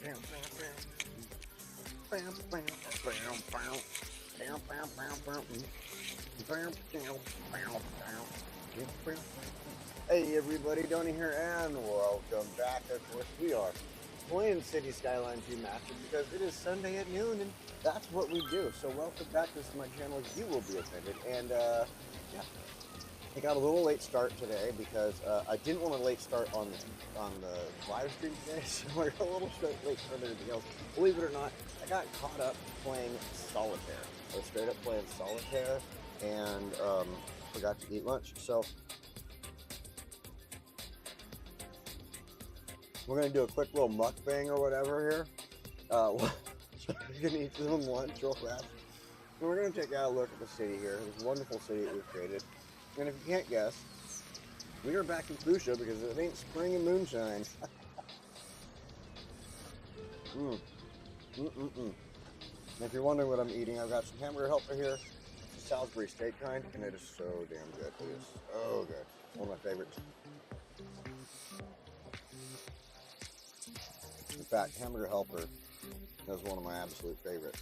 Hey everybody, Donnie here, and welcome back. Of course, we are playing City Skylines Remastered because it is Sunday at noon, and that's what we do. So welcome back. This is my channel. You will be offended, and yeah, I got a little late start today because I didn't want a late start on the live stream today, so we're a little late for everything else. Believe it or not, I got caught up playing solitaire. I was straight up playing solitaire, and forgot to eat lunch. So we're gonna do a quick little mukbang or whatever here. We're gonna eat some lunch real fast. And we're gonna take a look at the city here, this wonderful city that we've created. And if you can't guess, we are back in Foosha because it ain't spring and moonshine. And if you're wondering what I'm eating, I've got some hamburger helper here. It's a Salisbury steak kind, and it is so damn good. It is so good. One of my favorites. In fact, hamburger helper is one of my absolute favorite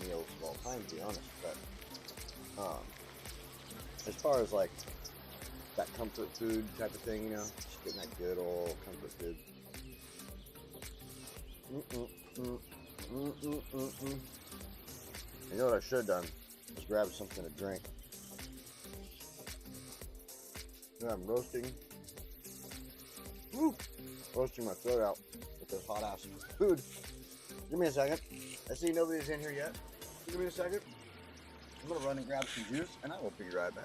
meals of all time, to be honest. But as far as like that comfort food type of thing, you know, just getting that good old comfort food. You know what I should have done? Is grab something to drink. Now I'm roasting. Woo! Roasting my throat out with this hot ass food. Give me a second. I see nobody's in here yet. Give me a second. I'm gonna run and grab some juice, and I will be right back.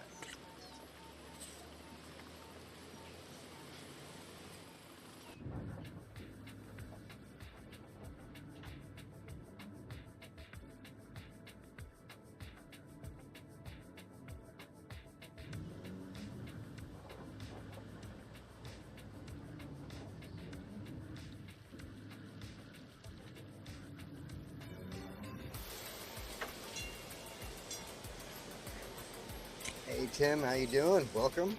Hey Tim, how you doing? Welcome.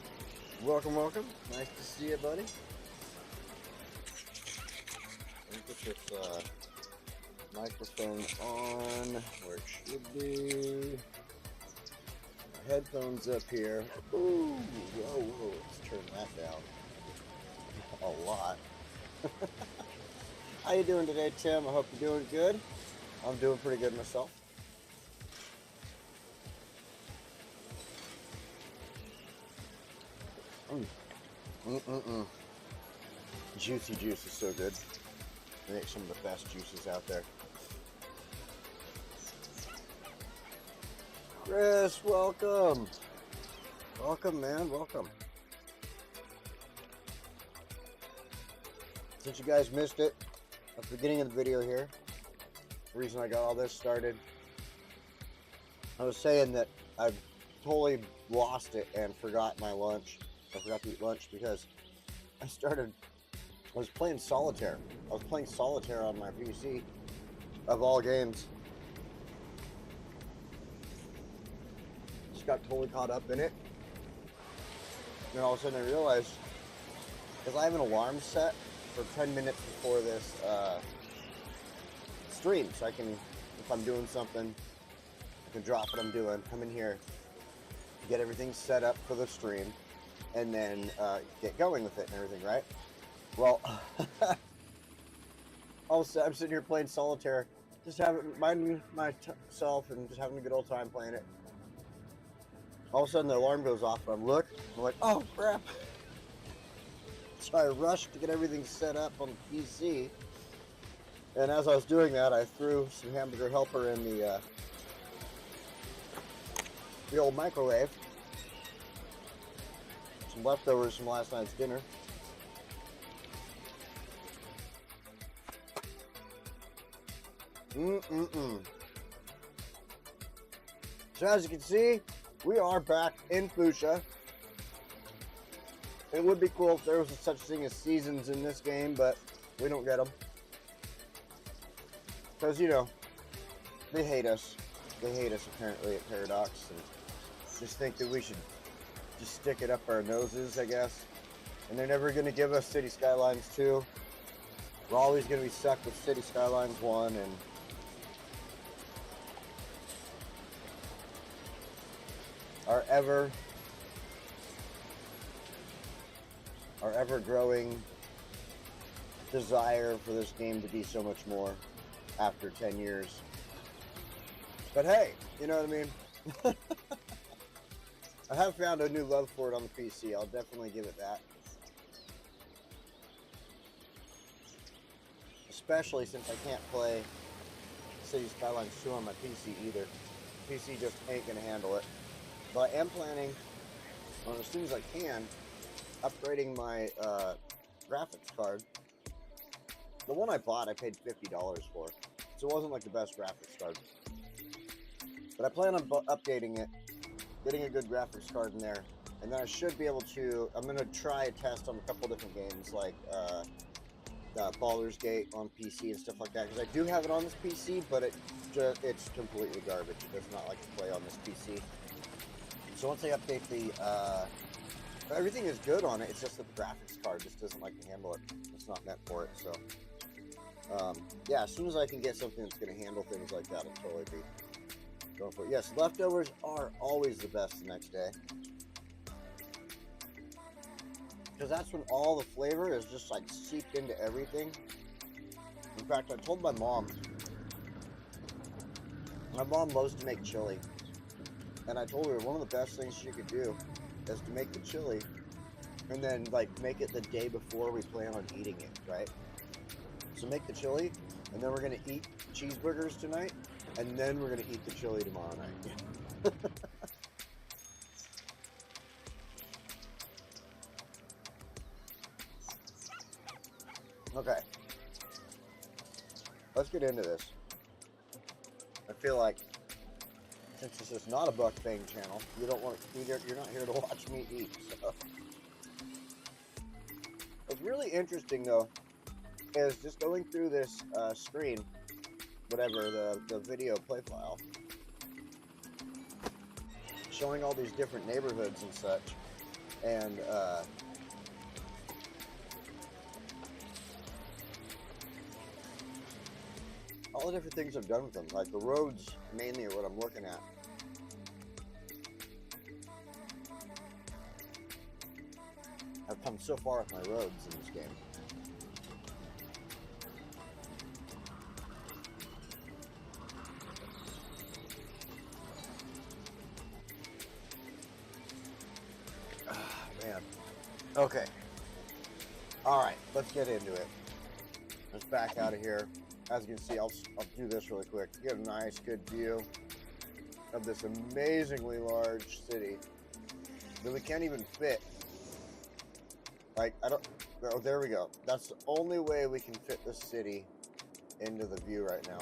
Welcome. Nice to see you, buddy. Let me put this microphone on where it should be. My headphones up here. Ooh, whoa, let's turn that down a lot. How you doing today, Tim? I hope you're doing good. I'm doing pretty good myself. Juicy juice is so good. They make some of the best juices out there. Chris, welcome. Welcome, man. Welcome. Since you guys missed it at the beginning of the video here, the reason I got all this started, I was saying that I've totally lost it and forgot my lunch. I forgot to eat lunch because I was playing solitaire. I was playing solitaire on my PC, of all games. Just got totally caught up in it. And all of a sudden I realized, because I have an alarm set for 10 minutes before this stream, so I can, if I'm doing something, I can drop what I'm doing, come in here, get everything set up for the stream, and then get going with it and everything, right? Well, I'm sitting here playing solitaire, just minding myself and just having a good old time playing it. All of a sudden the alarm goes off, and I'm like, oh crap! So I rushed to get everything set up on the PC, and as I was doing that, I threw some hamburger helper in the old microwave. Some leftovers from last night's dinner. So as you can see, we are back in Foosha. It would be cool if there was such thing as seasons in this game, but we don't get them. Because, you know, they hate us. They hate us apparently at Paradox, and just think that we should just stick it up our noses, I guess. And they're never going to give us City Skylines 2. We're always going to be stuck with City Skylines 1 and our ever growing desire for this game to be so much more after 10 years. But hey, you know what I mean? I have found a new love for it on the PC. I'll definitely give it that. Especially since I can't play City Skylines 2 on my PC either. PC just ain't gonna handle it. But I am planning on, as soon as I can, upgrading my graphics card. The one I bought, I paid $50 for, so it wasn't like the best graphics card. But I plan on updating it, getting a good graphics card in there, and then I should be able to. I'm gonna try a test on a couple different games, like Baldur's Gate on PC and stuff like that, because I do have it on this PC, but it's completely garbage. It does not like to play on this PC. So once I update the everything is good on it, it's just that the graphics card just doesn't like to handle it. It's not meant for it. So yeah, as soon as I can get something that's going to handle things like that, I'll totally be going for it. Yes, leftovers are always the best the next day, because that's when all the flavor is just like seeped into everything. In fact, I told my mom loves to make chili, and I told her one of the best things she could do is to make the chili and then like make it the day before we plan on eating it, right? So make the chili, and then we're gonna eat cheeseburgers tonight, and then we're gonna eat the chili tomorrow night. Okay, let's get into this. I feel like, since this is not a mukbang channel, you're not here to watch me eat. So what's really interesting though is just going through this screen, whatever, the video play file, showing all these different neighborhoods and such, and all the different things I've done with them. Like the roads mainly are what I'm looking at. I've come so far with my roads in this game. Man. Okay. Alright, let's get into it. Let's back out of here. As you can see, I'll do this really quick. You get a nice, good view of this amazingly large city that we can't even fit. Like, oh, there we go. That's the only way we can fit this city into the view right now.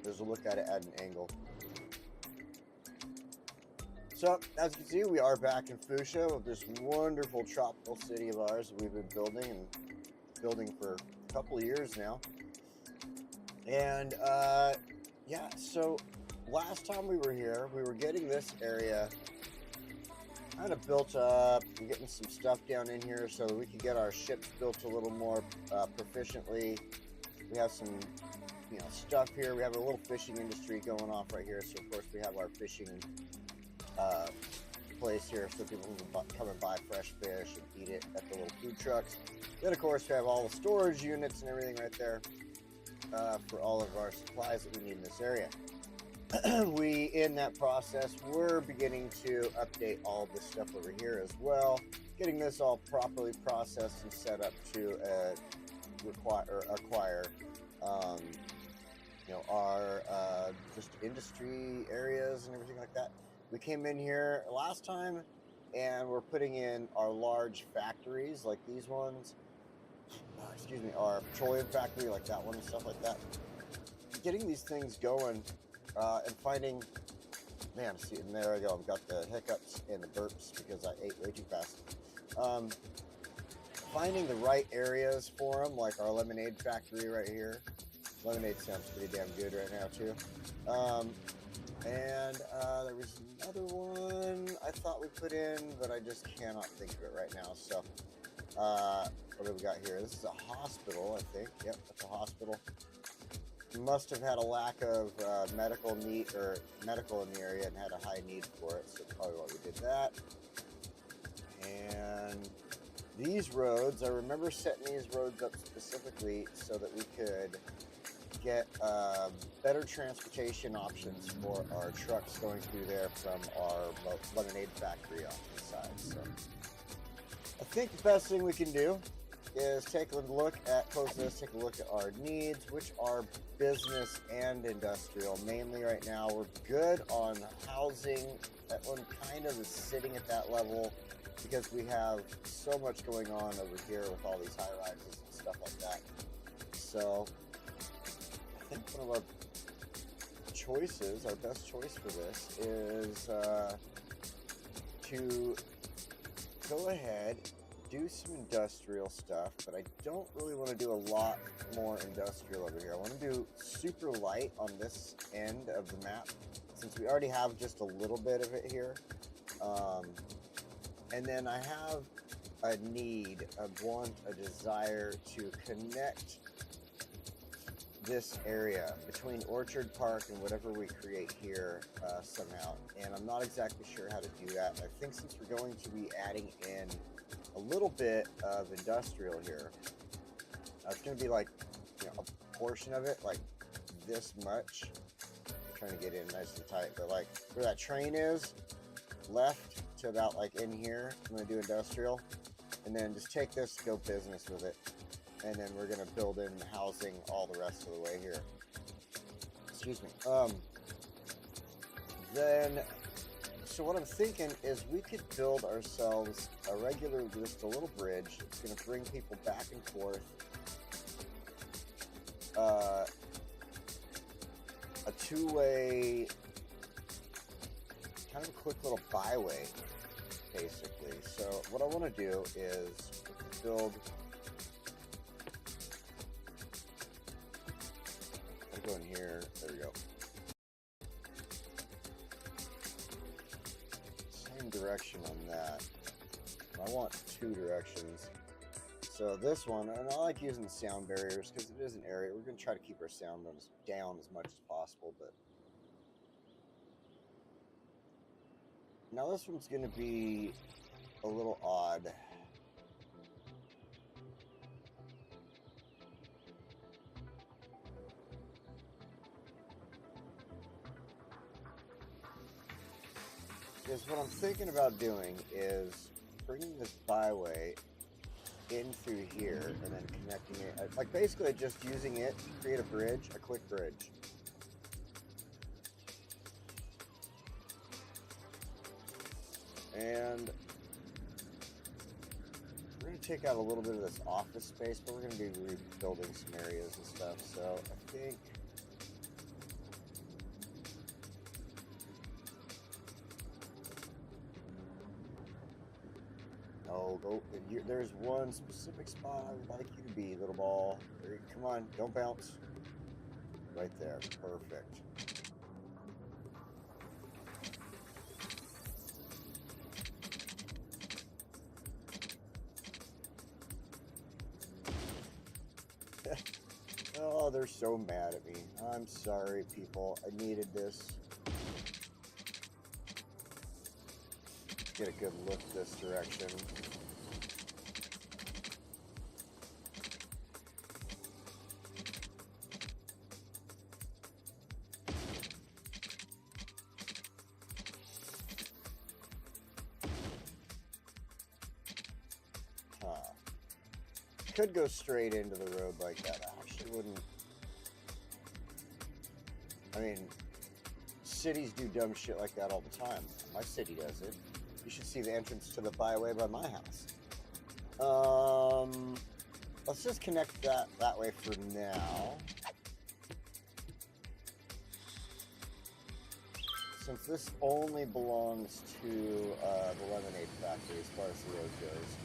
There's a look at it at an angle. So, as you can see, we are back in Foosha with this wonderful tropical city of ours that we've been building for a couple of years now. And, yeah, so last time we were here, we were getting this area kind of built up and getting some stuff down in here so that we could get our ships built a little more proficiently. We have some, stuff here. We have a little fishing industry going off right here. So, of course, we have our fishing place here so people can come and buy fresh fish and eat it at the little food trucks. Then, of course, we have all the storage units and everything right there for all of our supplies that we need in this area. In that process, we're beginning to update all this stuff over here as well, getting this all properly processed and set up to acquire our just industry areas and everything like that. We came in here last time and we're putting in our large factories like these ones, our petroleum factory like that one and stuff like that. Getting these things going and finding, see, and there I go, I've got the hiccups and the burps because I ate way too fast. Finding the right areas for them, like our lemonade factory right here. Lemonade sounds pretty damn good right now too. And there was another one I thought we put in, but I just cannot think of it right now. So What do we got here? This is a hospital, I think. Yep, that's a hospital. We must have had a lack of medical in the area and had a high need for it, so probably why we did that. And these roads, I remember setting these roads up specifically so that we could get better transportation options for our trucks going through there from our lemonade factory on the side. So I think the best thing we can do is take a look at, close this, take a look at our needs, which are business and industrial. Mainly right now, we're good on housing. That one kind of is sitting at that level because we have so much going on over here with all these high rises and stuff like that. So I think one of our choices, our best choice for this is to go ahead, do some industrial stuff, but I don't really want to do a lot more industrial over here. I want to do super light on this end of the map since we already have just a little bit of it here. And then I have a need, a want, a desire to connect this area between Orchard Park and whatever we create here somehow. And I'm not exactly sure how to do that. I think since we're going to be adding in a little bit of industrial here, it's going to be like, you know, a portion of it, like this much. I'm trying to get in nice and tight, but like where that train is, left to about like in here, I'm going to do industrial, and then just take this, go business with it. And then we're going to build in housing all the rest of the way here. Excuse me. So what I'm thinking is we could build ourselves a regular, just a little bridge. It's going to bring people back and forth. A two-way, kind of a quick little byway, basically. So what I want to do is build... Go in here. There we go. Same direction on that. I want two directions. So this one, and I like using the sound barriers because it is an area. We're going to try to keep our sound down as much as possible. But now this one's going to be a little odd. Because what I'm thinking about doing is bringing this byway in through here and then connecting it, like basically just using it to create a bridge, a quick bridge. And we're going to take out a little bit of this office space, but we're going to be rebuilding some areas and stuff. So I think there's one specific spot I would like you to be, little ball. Come on, don't bounce. Right there, perfect. Oh, they're so mad at me. I'm sorry, people. I needed this. Get a good look this direction. Could go straight into the road like that. I actually wouldn't. I mean, cities do dumb shit like that all the time. My city does it. You should see the entrance to the byway by my house. Let's just connect that way for now. Since this only belongs to the lemonade factory as far as the road goes.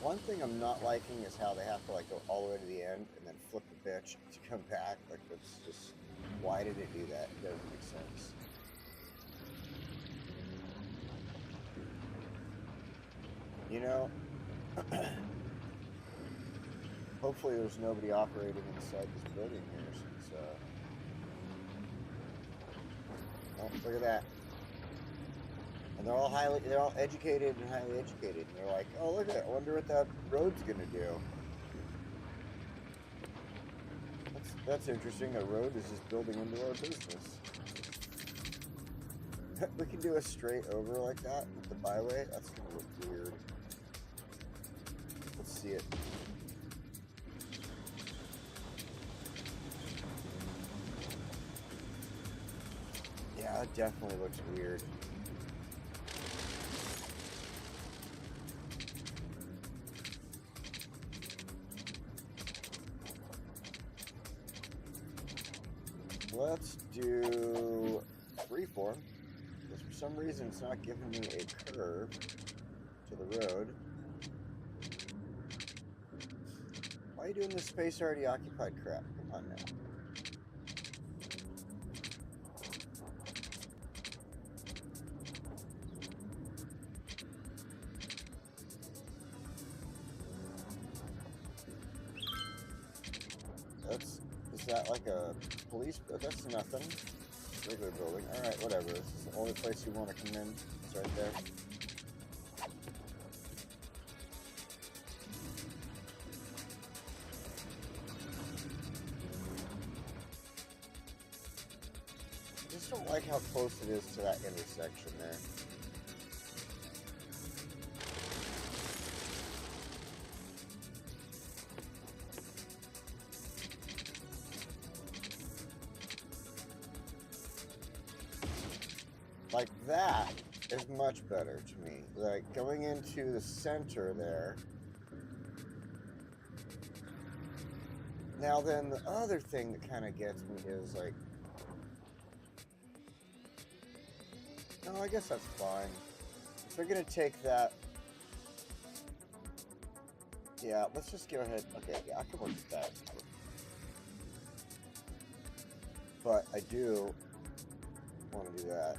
One thing I'm not liking is how they have to like go all the way to the end and then flip the bitch to come back. Like, that's just, why did it do that? It doesn't make sense. You know, hopefully there's nobody operating inside this building here since, oh, look at that. And they're all educated and highly educated. And they're like, oh, look at it. I wonder what that road's going to do. That's interesting. A road is just building into our business. We can do a straight over like that with the byway. That's going to look weird. Let's see it. Yeah, it definitely looks weird. Let's do freeform, because for some reason it's not giving me a curve to the road. Why are you doing this space already occupied crap? Come on now. Is that like a police? That's nothing. Regular building. Alright, whatever. This is the only place you want to come in. It's right there. I just don't like how close it is to that intersection there. Like that is much better to me. Like going into the center there. Now then, the other thing that kind of gets me is like, no, I guess that's fine. If they're gonna take that, yeah, let's just go ahead. Okay, yeah, I can work with that. But I do want to do that.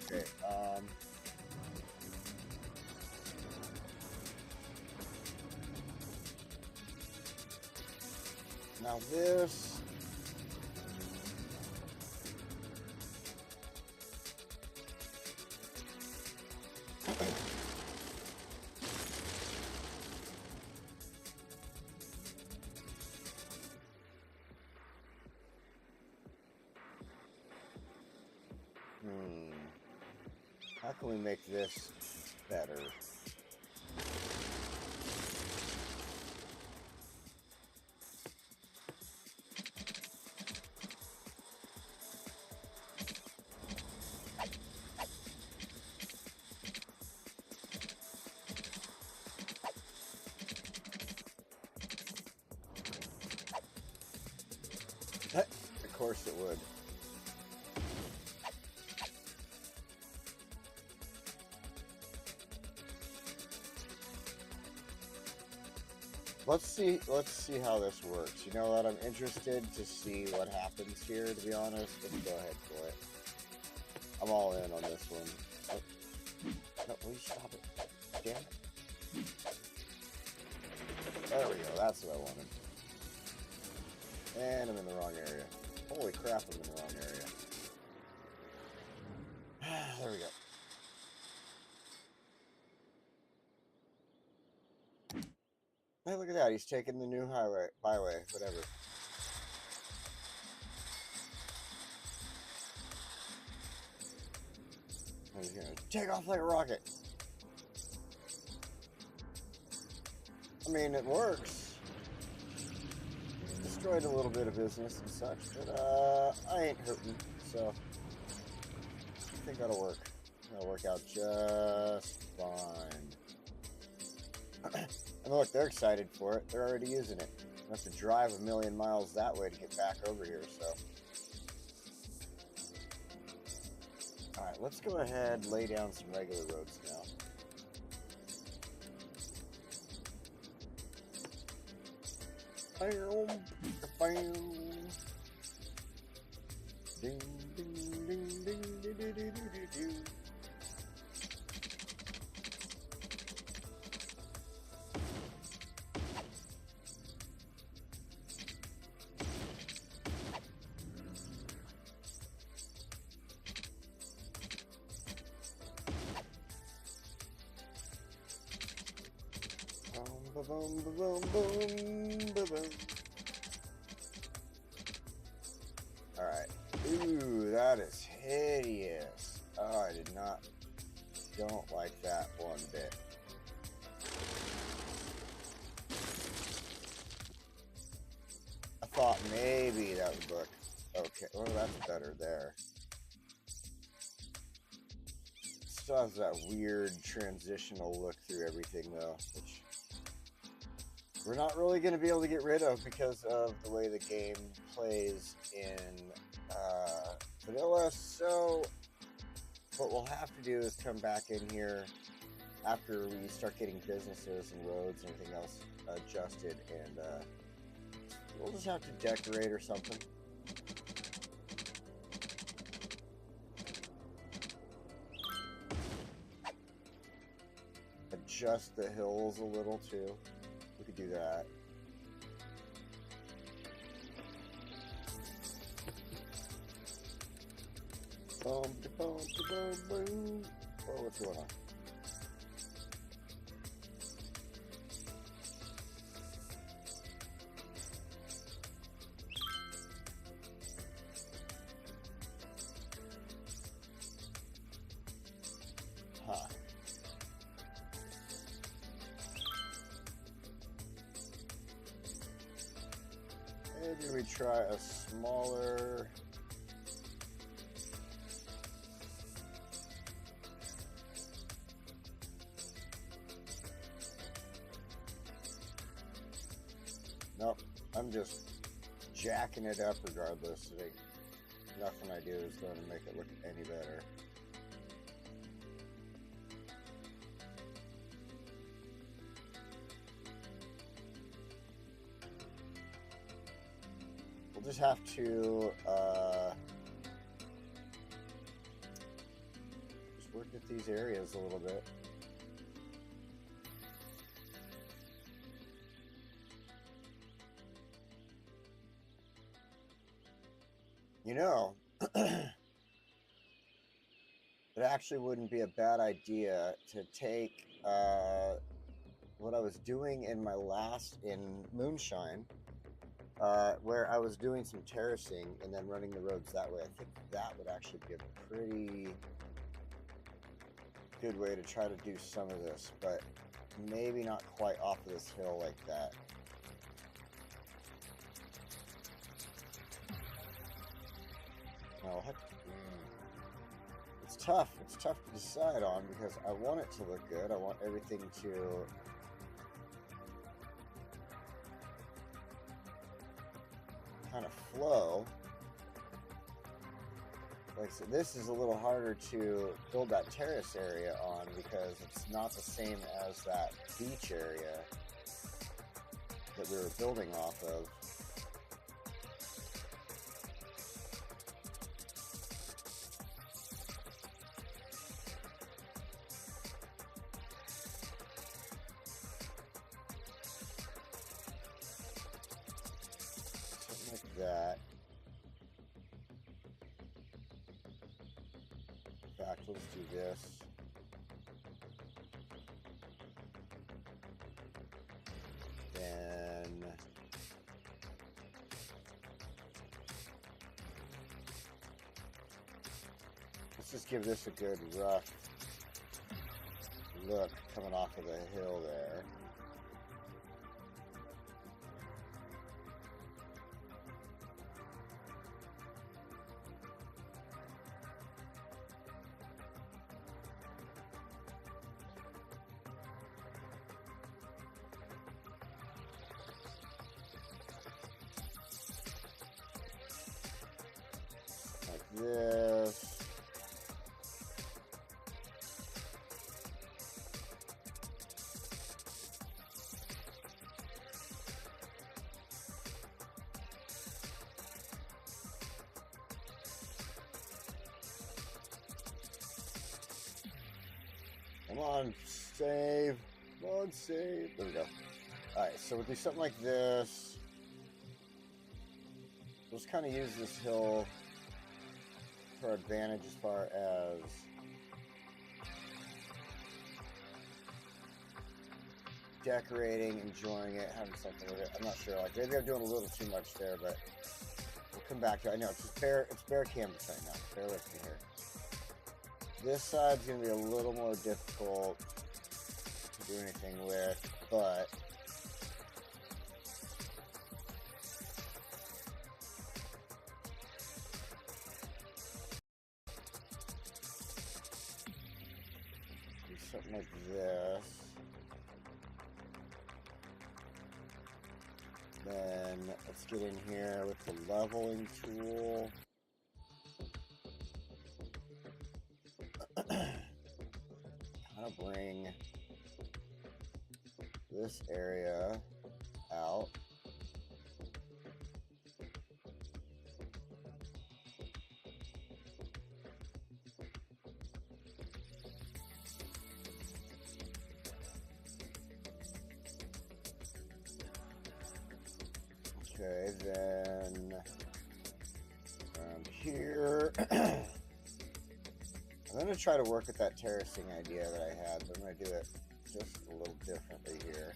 Okay, now this how can we make this better? Of course it would. Let's see how this works. You know what? I'm interested to see what happens here, to be honest. Let's go ahead for it. I'm all in on this one. Oh. No, will you stop it? Damn it. There we go. That's what I wanted. And I'm in the wrong area. Holy crap, I'm in the wrong area. There we go. Hey, look at that. He's taking the new byway, whatever. He's gonna take off like a rocket. I mean, it works. Destroyed a little bit of business and such, but I ain't hurting, so I think that'll work. That'll work out just fine. And look, they're excited for it. They're already using it. You have to drive 1,000,000 miles that way to get back over here, so. Alright, let's go ahead and lay down some regular roads now. bam. Ding, ding, ding, ding, ding, ding, ding, ding, ding. Boom, boom, boom, boom, boom, boom. All right. Ooh, that is hideous. Oh, I don't like that one bit. I thought maybe that would look okay. Well, that's better there. Still has that weird transitional look through everything though, which we're not really going to be able to get rid of because of the way the game plays in vanilla. So what we'll have to do is come back in here after we start getting businesses and roads and everything else adjusted, and we'll just have to decorate or something. Adjust the hills a little too. We could do that. Boom, boom, boom, boom. Oh, what's going on? Huh. Maybe we try a smaller... Nope, I'm just jacking it up regardless. I think nothing I do is going to make it look any better. We'll just have to just work at these areas a little bit. You know, it actually wouldn't be a bad idea to take what I was doing in my in Moonshine, where I was doing some terracing and then running the roads that way. I think that would actually be a pretty good way to try to do some of this, but maybe not quite off of this hill like that. No, it's tough. It's tough to decide on because I want it to look good. I want everything to kind of flow. Like, so this is a little harder to build that terrace area on because it's not the same as that beach area that we were building off of. That. In fact, let's do this. Then let's just give this a good rough look coming off of the hill there. This. Come on, save. Come on, save. There we go. Alright, so we'll do something like this. We'll just kind of use this hill for our advantage as far as decorating, enjoying it, having something with it. I'm not sure. Like, maybe I'm doing a little too much there, but we'll come back to it. I know it's just bare canvas right now. Bear with me here. This side's going to be a little more difficult to do anything with, but do something like this. Then let's get in here with the leveling tool. Kind of bring this area out. Okay, then around here. I'm going to try to work with that terracing idea that I had, but I'm going to do it just a little differently here.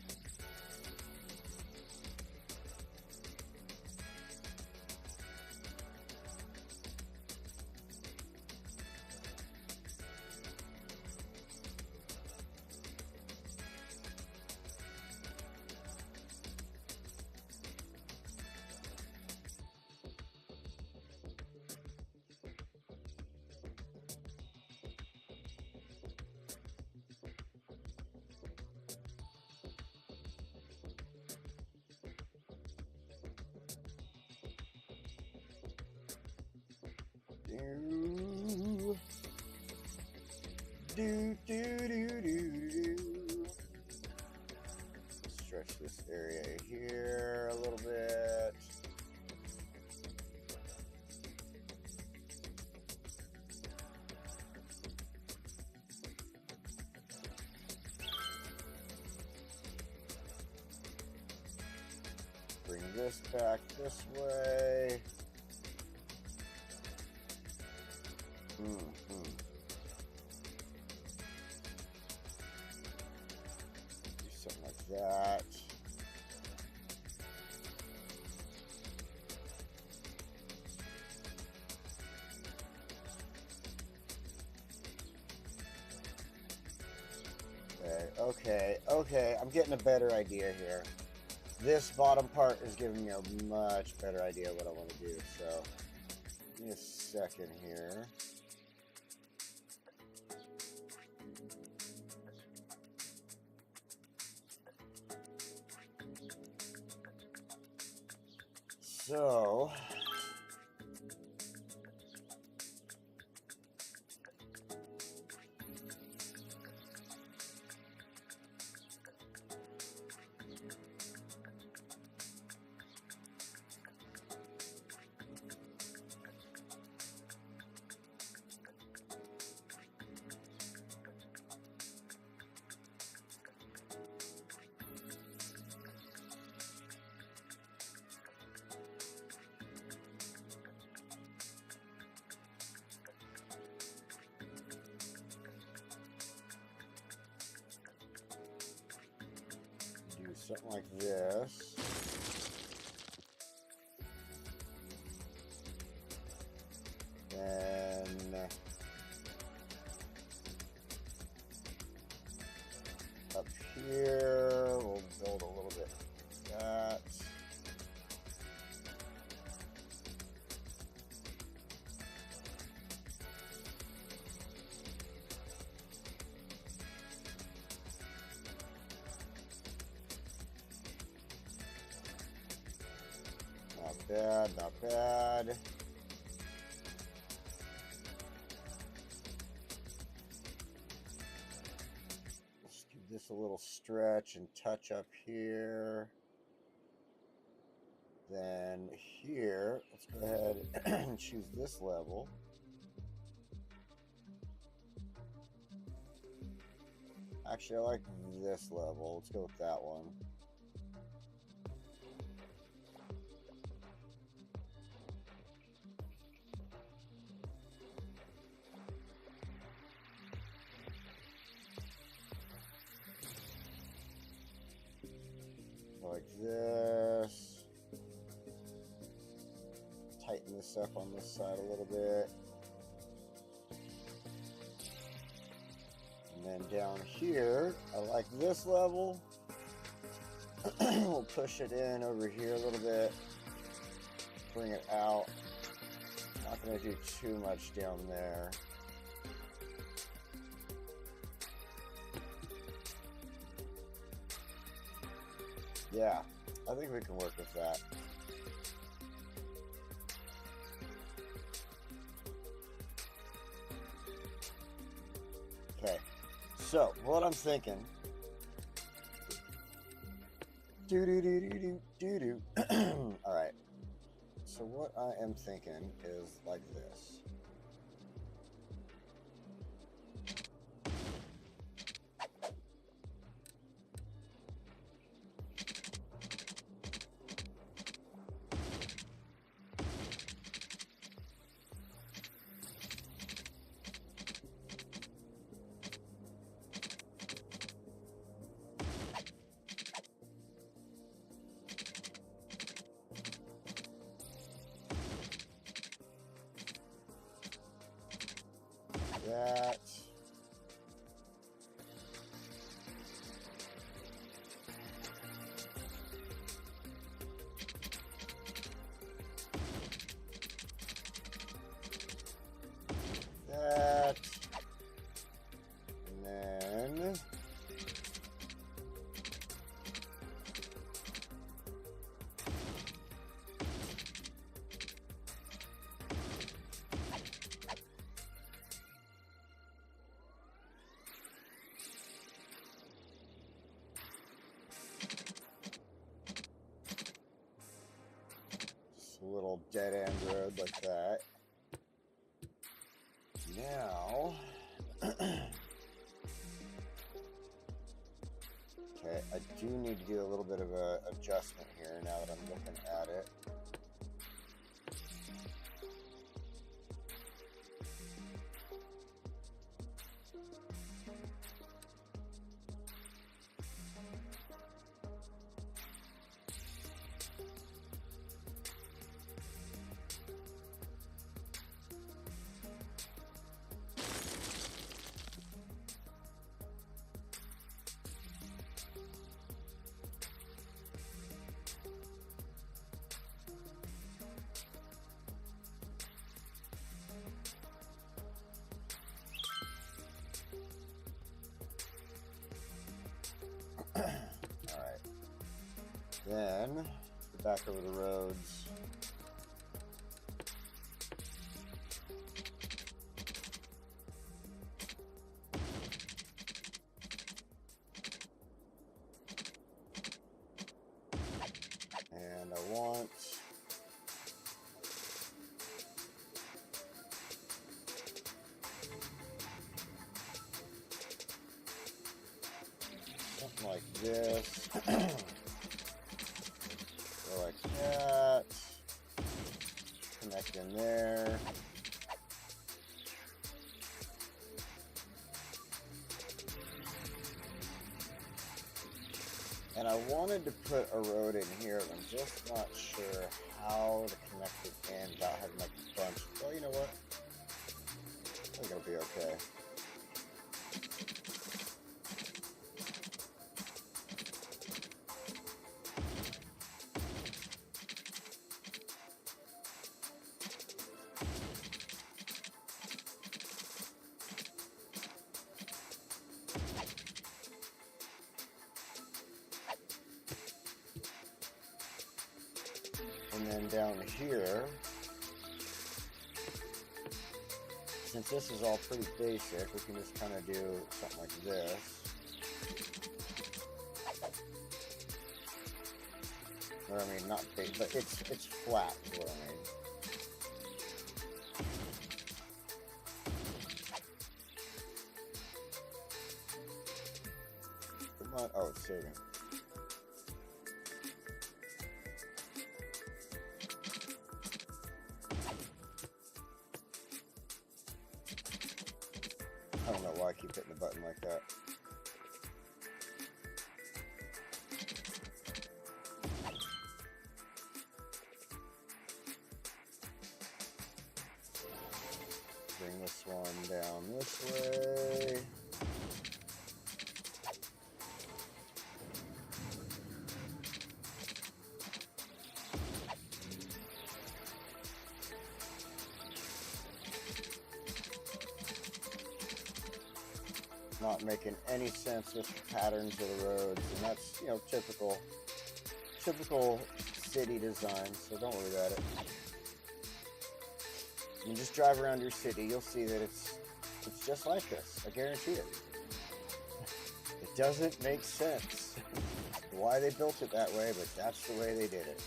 Stretch this area here a little bit. Bring this back this way. Do something like that. Okay. I'm getting a better idea here. This bottom part is giving me a much better idea of what I want to do. So, give me a second here. So, something like this. Then up here, we'll build a little bit like that. Not bad. Let's give this a little stretch and touch up here. Then here, let's go ahead and choose this level. Actually, I like this level. Let's go with that one. Like this. Tighten this up on this side a little bit. And then down here, I like this level. We'll push it in over here a little bit. Bring it out. Not going to do too much down there. Yeah, I think we can work with that. Okay, so what I'm thinking. All right. So what I am thinking is like this. That. That. And then. A little dead end road like that. Now, okay, I do need to do a little bit of a adjustment here now that I'm looking at it. Alright. Then, go back over the roads. And I want something like this. Go like that. Connect in there. And I wanted to put a road in here. I'm just not sure how to connect it in without having like a bunch. Well, you know what? I think it'll be okay. And then down here, since this is all pretty basic, we can just kind of do something like this. Or I mean, not big, but it's flat is what I mean. on. Oh, it's saving. I don't know why I keep hitting the button like that. Bring this one down this way. Not making any sense with the patterns of the roads, and that's, you know, typical city design, so don't worry about it. You just drive around your city, you'll see that it's just like this. I guarantee it. It doesn't make sense why they built it that way, but that's the way they did it.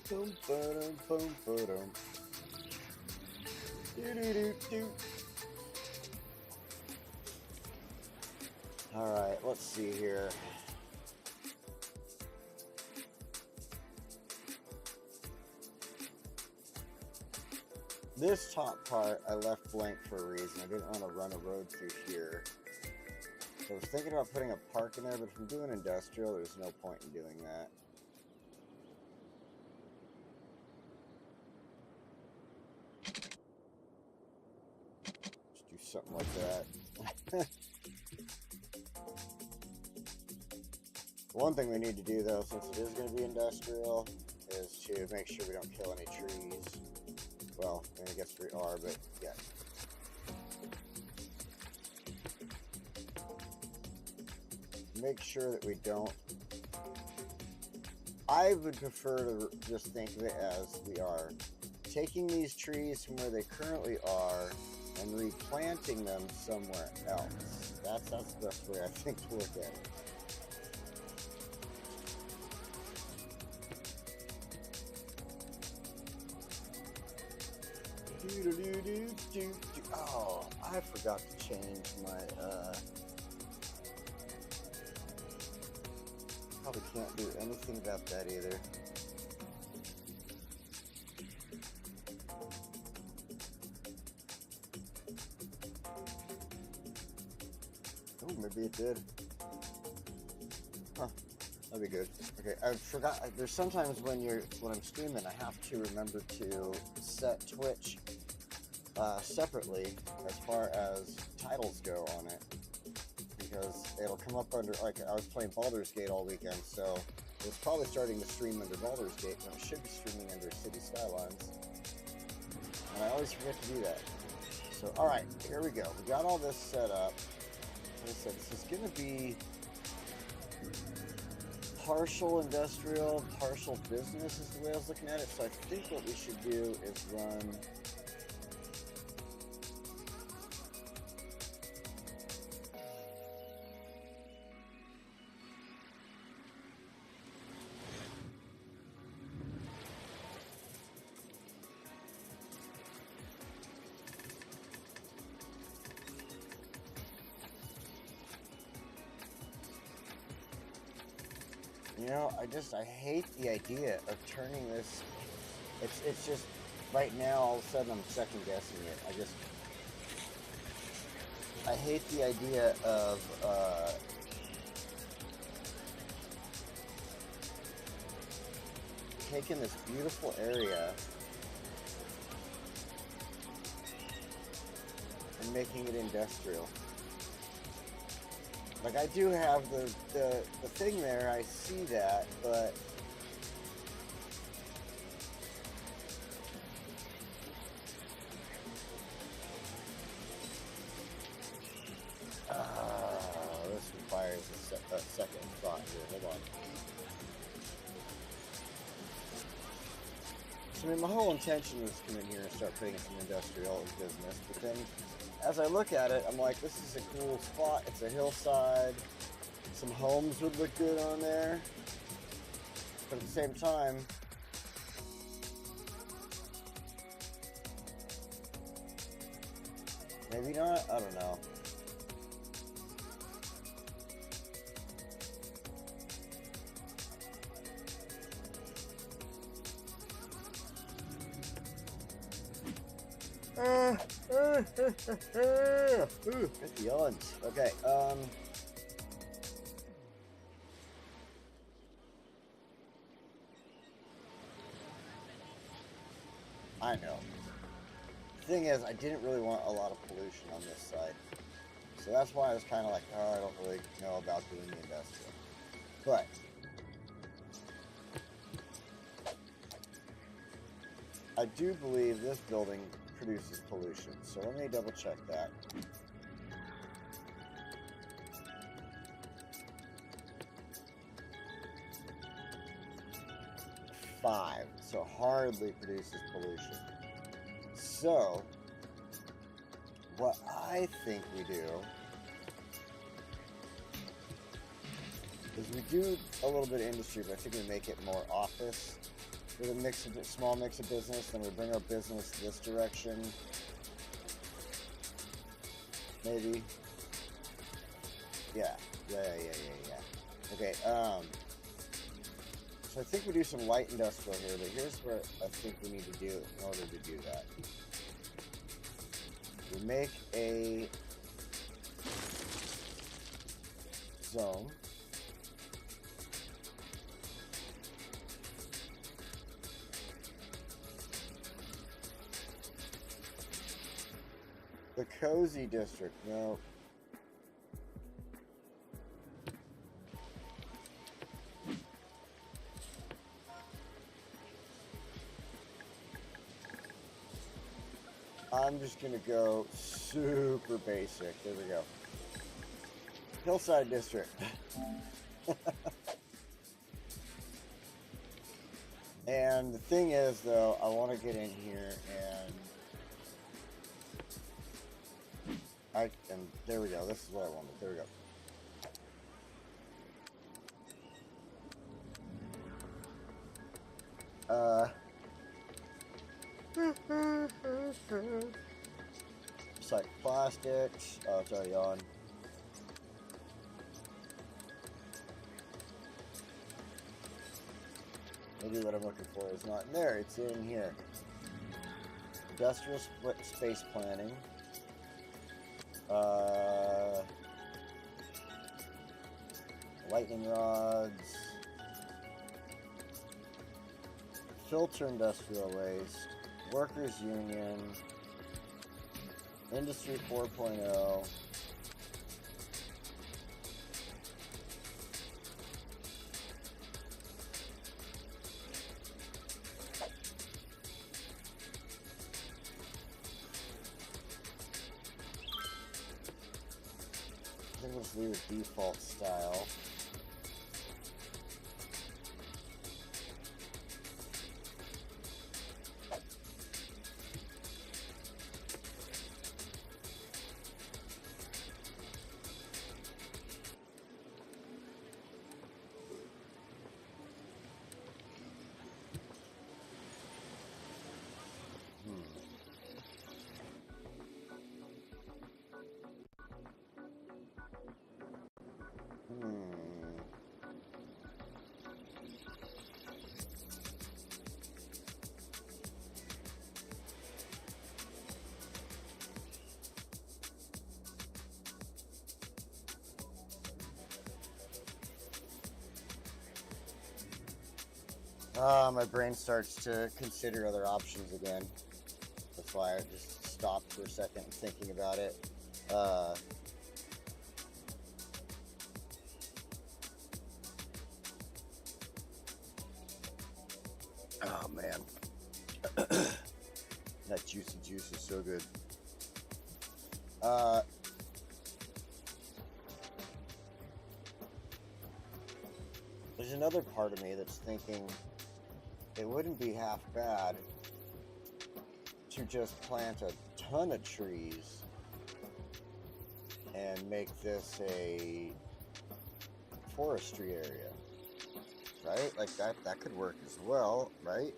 Boom, ba-dum, boom, ba-dum. Do-do-do-do. All right, let's see here. This top part I left blank for a reason. I didn't want to run a road through here. So I was thinking about putting a park in there, but if I'm doing industrial, there's no point in doing that. Just do something like that. One thing we need to do, though, since it is going to be industrial, is to make sure we don't kill any trees. Well, I guess we are, but yeah. Make sure that we don't. I would prefer to just think of it as we are taking these trees from where they currently are and replanting them somewhere else. That's the best way I think to look at it. Oh, I forgot to change my, probably can't do anything about that either. Oh, maybe it did. Huh, that'd be good. Okay, I forgot, there's sometimes when I'm streaming, I have to remember to set Twitch separately as far as titles go on it, because it'll come up under, like, I was playing Baldur's Gate all weekend, so it's probably starting to stream under Baldur's Gate when it should be streaming under City Skylines, and I always forget to do that. So, alright, here we go. We got all this set up. Like I said, this is going to be partial industrial, partial business is the way I was looking at it, so I think what we should do is run I hate the idea of turning this, it's just, right now, all of a sudden I'm second guessing it. I hate the idea of, taking this beautiful area and making it industrial. Like, I do have the thing there, I see that, but this requires a second thought here. Hold on. So, I mean, my whole intention was to come in here and start putting some industrial business, but then as I look at it, I'm like, this is a cool spot. It's a hillside. Some homes would look good on there. But at the same time, maybe not, I don't know. Get the yawns. Okay, I know. The thing is, I didn't really want a lot of pollution on this side. So that's why I was kind of like, oh, I don't really know about doing the industrial. But I do believe this building produces pollution. So let me double check that. Five. So hardly produces pollution. So what I think we do is we do a little bit of industry, but I think we make it more office with a small mix of business. Then we bring our business this direction, maybe. Yeah. Okay. So I think we do some light industrial here, but here's what I think we need to do in order to do that. We make a zone. The cozy district, no. I'm just gonna go super basic. There we go. Hillside district. And the thing is, though, I want to get in here and there we go. This is what I wanted. There we go. Recycle plastics. Oh, it's already on. Maybe what I'm looking for is not in there. It's in here. Industrial space planning. Lightning rods. Filter industrial waste. Workers union. Industry 4.0. I think let's leave it default style. My brain starts to consider other options again. That's why I just stopped for a second thinking about it. Oh man, that juicy juice is so good. There's another part of me that's thinking it wouldn't be half bad to just plant a ton of trees and make this a forestry area. right? Like that could work as well, right?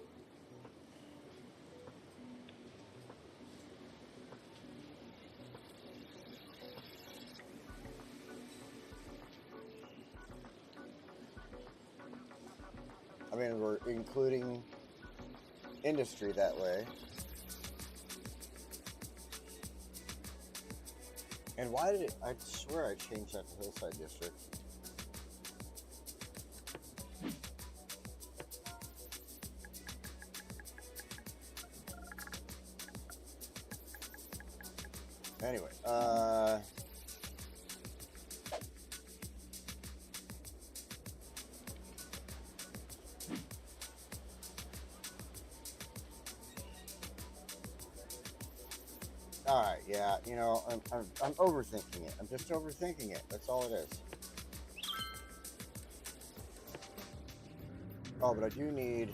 I mean, we're including industry that way. And why did it? I swear I changed that to Hillside District. Anyway, all right, yeah, you know, I'm overthinking it. I'm just overthinking it. That's all it is. Oh, but I do need.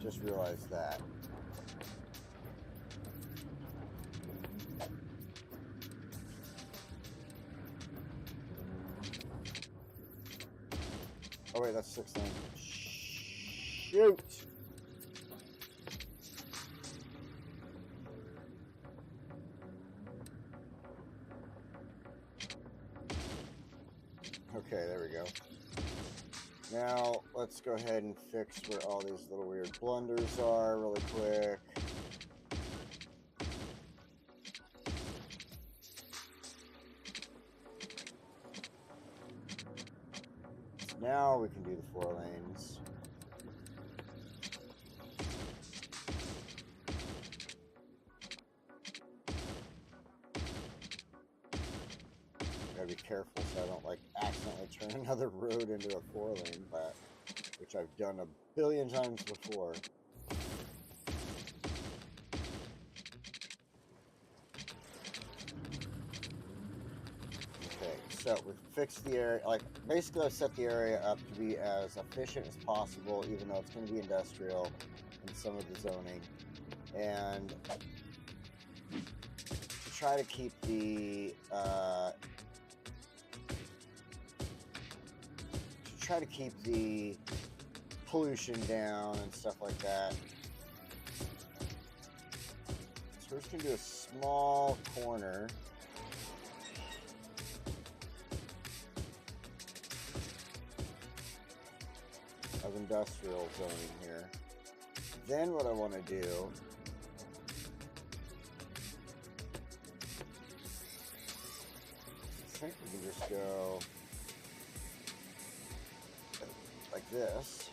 Just realized that. Oh wait, that's 6 lane. Shoot! Okay, there we go. Now, let's go ahead and fix where all these little weird blunders are really quick. Now we can do the 4 lanes. Gotta be careful so I don't like accidentally turn another road into a 4 lane, but which I've done a billion times before. Okay, so we've fixed the area. Like basically, I've set the area up to be as efficient as possible, even though it's going to be industrial in some of the zoning, and to try to keep the pollution down and stuff like that. So we're just gonna do a small corner. Of industrial zoning here. Then what I want to do I think we can just go like this.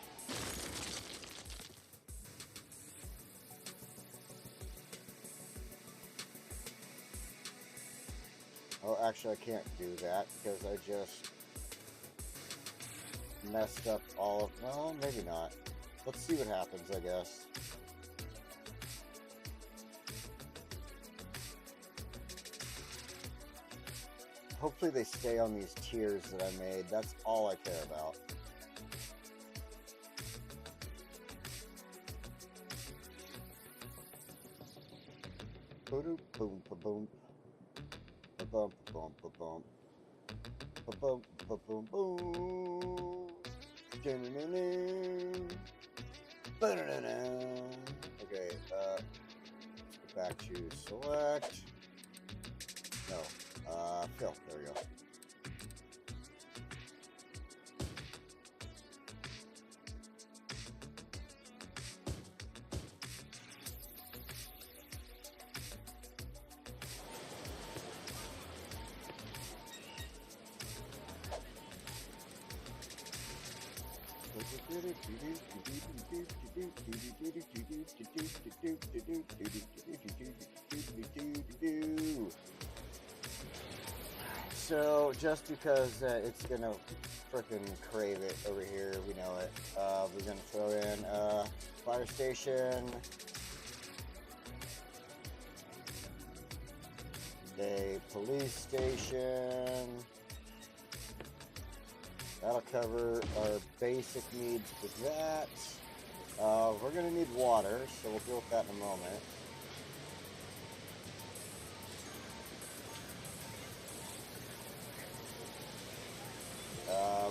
Oh, actually I can't do that because I just messed up all of... Well, maybe not. Let's see what happens, I guess. Hopefully they stay on these tiers that I made. That's all I care about. Boom, boom, boom, boom, boom, boom, boom, boom, boom, boom. Okay, let's go back to select. No, fill. There we go. So just because it's gonna frickin' crave it over here, we know it. We're gonna throw in a fire station, a police station. That'll cover our basic needs for that. We're going to need water, so we'll deal with that in a moment.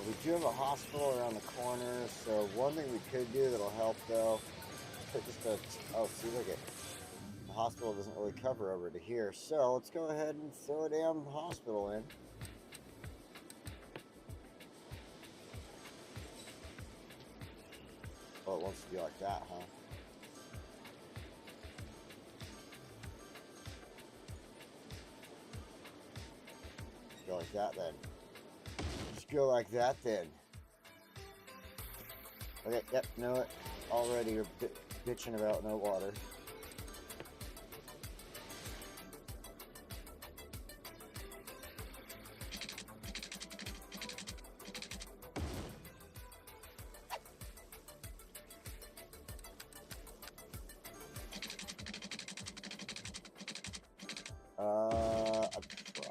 We We do have a hospital around the corner, so one thing we could do that'll help though, put just a, oh, see, look at, the hospital doesn't really cover over to here, so let's go ahead and throw a damn hospital in. Oh, it wants to be like that, huh? Go like that then. Just go like that then. Okay, yep, know it. Already you're bitching about no water.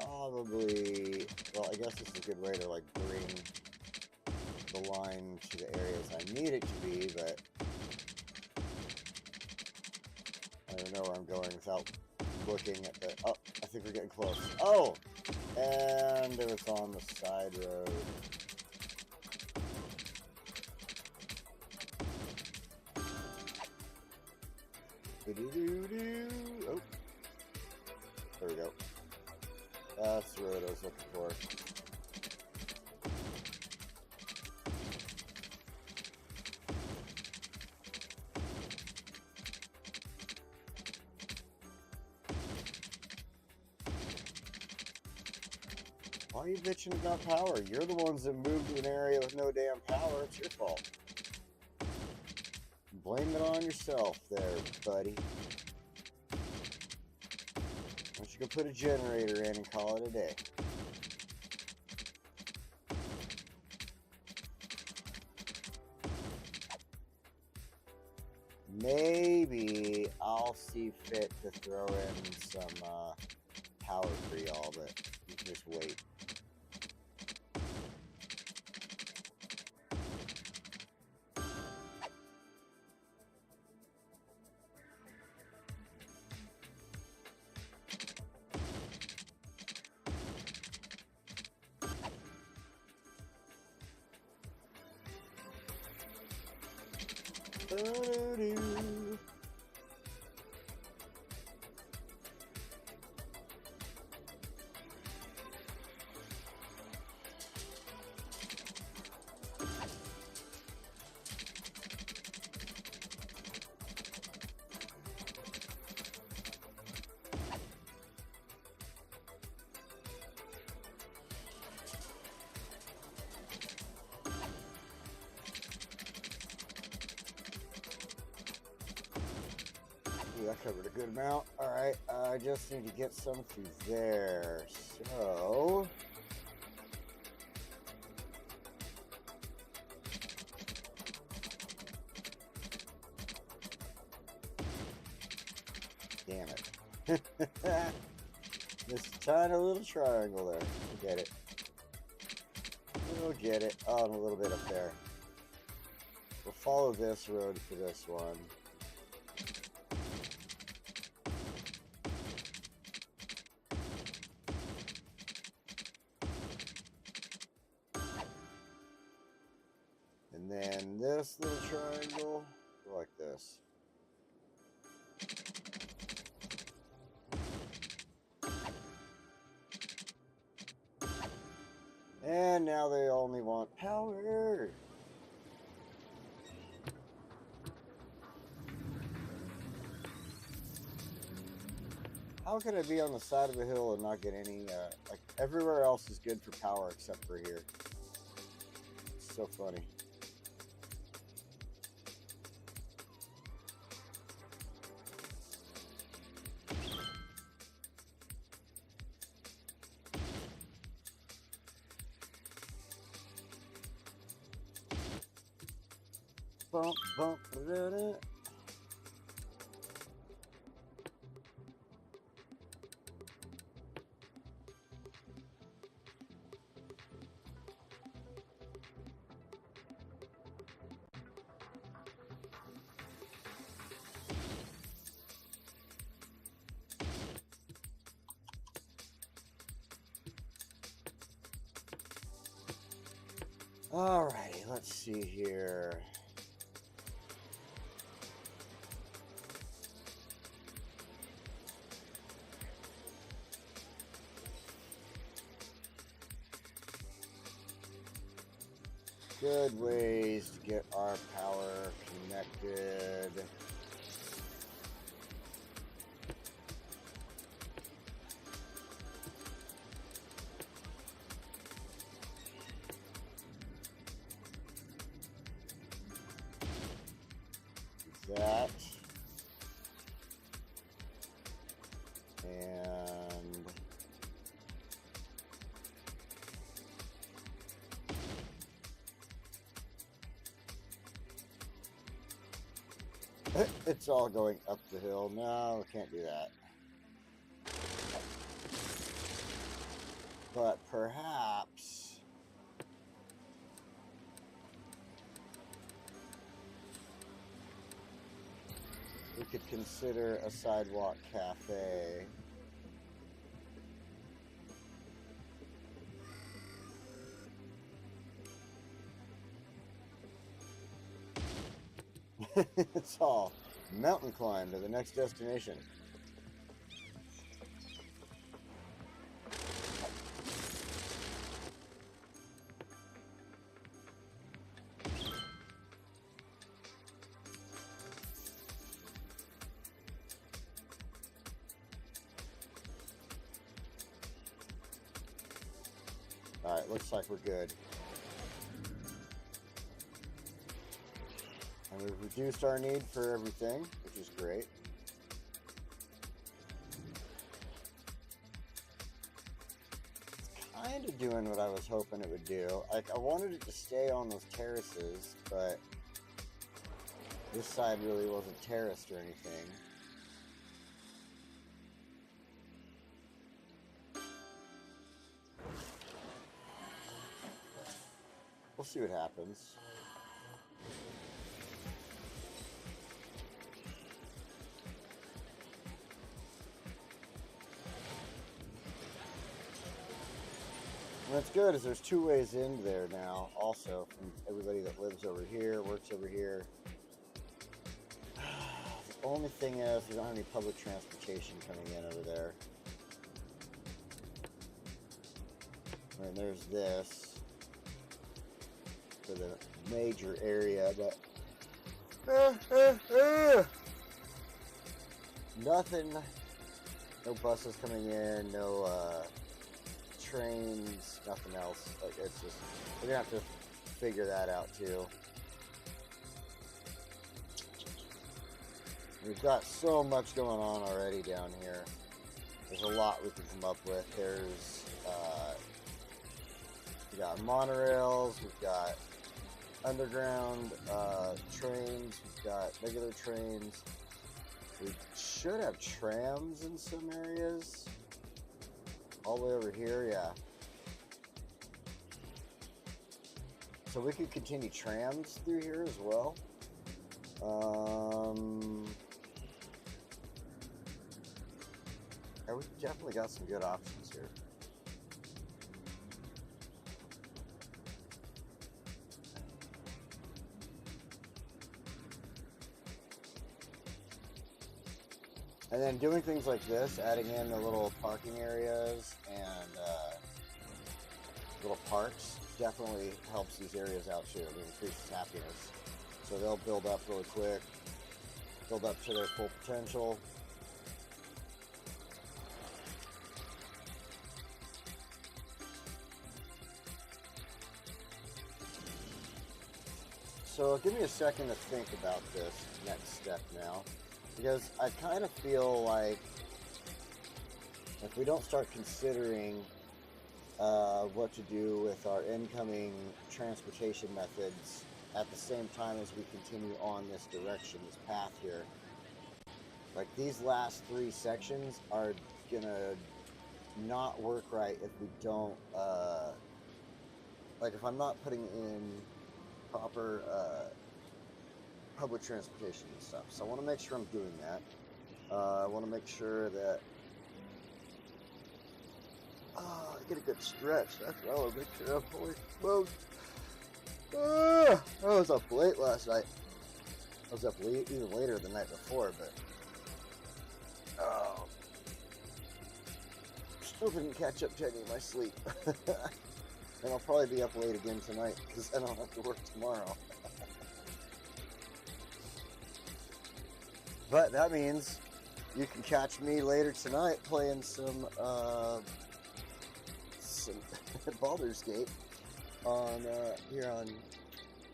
Probably, well, I guess this is a good way to like bring the line to the areas I need it to be, but I don't know where I'm going without looking at the, oh, I think we're getting close. Oh, and it was on the side road. Oh, there we go. That's the road I was looking for. Why are you bitching about power? You're the ones that moved to an area with no damn power. It's your fault. Blame it on yourself there, buddy. Why don't you go put a generator in and call it a day? Maybe I'll see fit to throw in some power for y'all, but you can just wait. That covered a good amount. Alright, I just need to get some through there. So... damn it. This tiny little triangle there. We'll get it. We'll get it. Oh, and a little bit up there. We'll follow this road for this one. And then this little triangle, go like this. And now they only want power. How can I be on the side of a hill and not get any, like, everywhere else is good for power except for here. It's so funny. Bump, bump, da-da-da. Alrighty, let's see here. Good ways to get our power connected. That. And it's all going up the hill. No, we can't do that. But perhaps we could consider a sidewalk cafe. It's all mountain climb to the next destination. Alright, looks like we're good. And we've reduced our need for everything, which is great. It's kind of doing what I was hoping it would do. Like, I wanted it to stay on those terraces, but this side really wasn't terraced or anything. We'll see what happens. And what's good is there's two ways in there now, also, from everybody that lives over here, works over here. The only thing is, we don't have any public transportation coming in over there. I mean, there's this for the major area, but nothing. No buses coming in, no trains, nothing else. Like, it's just, we're gonna have to figure that out too. We've got so much going on already down here. There's a lot we can come up with. There's we got monorails, we've got underground trains, we've got regular trains. We should have trams in some areas. All the way over here, yeah. So we could continue trams through here as well. Yeah, we definitely got some good options here. And then doing things like this, adding in the little parking areas and little parks, definitely helps these areas out too. It increases happiness. So they'll build up really quick, build up to their full potential. So give me a second to think about this next step now. Because I kind of feel like if we don't start considering what to do with our incoming transportation methods at the same time as we continue on this direction, this path here, like these last 3 sections are gonna not work right if we don't, like if I'm not putting in proper public transportation and stuff. So I want to make sure I'm doing that. I want to make sure that I get a good stretch. That's what I want to make sure of. Holy smokes. I was up late last night. I was up late, even later the night before, but still didn't catch up to any of my sleep. And I'll probably be up late again tonight because I don't have to work tomorrow. But that means you can catch me later tonight playing some Baldur's Gate on here on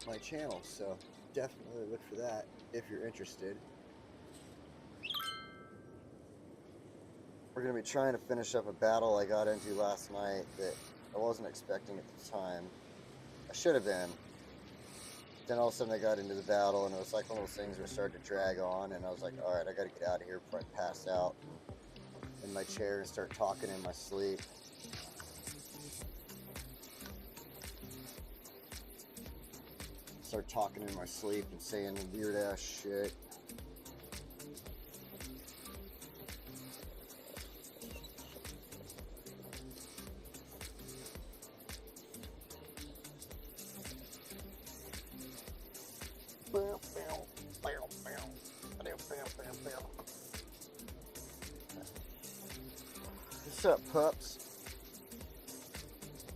my channel. So definitely look for that if you're interested. We're going to be trying to finish up a battle I got into last night that I wasn't expecting at the time. I should have been. Then all of a sudden I got into the battle and it was like one of those things where it started to drag on, and I was like, alright, I gotta get out of here before I pass out in my chair and start talking in my sleep. Start talking in my sleep and saying weird ass shit. What's up, pups?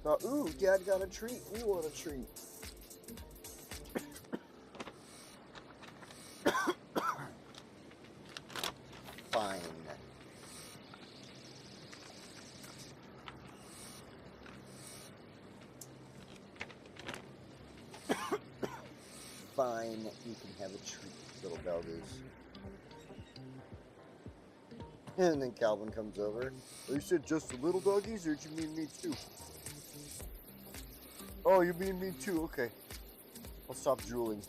Oh, ooh, Dad got a treat. We want a treat. Fine. Fine, you can have a treat, little doggies. And then Calvin comes over. Oh, you said just the little doggies, or did you mean me too? Oh, you mean me too? Okay. I'll stop drooling.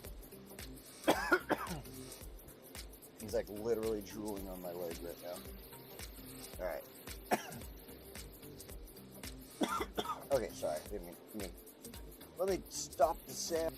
He's like literally drooling on my leg right now. Alright. Okay, sorry. Didn't mean. Let me stop the sound.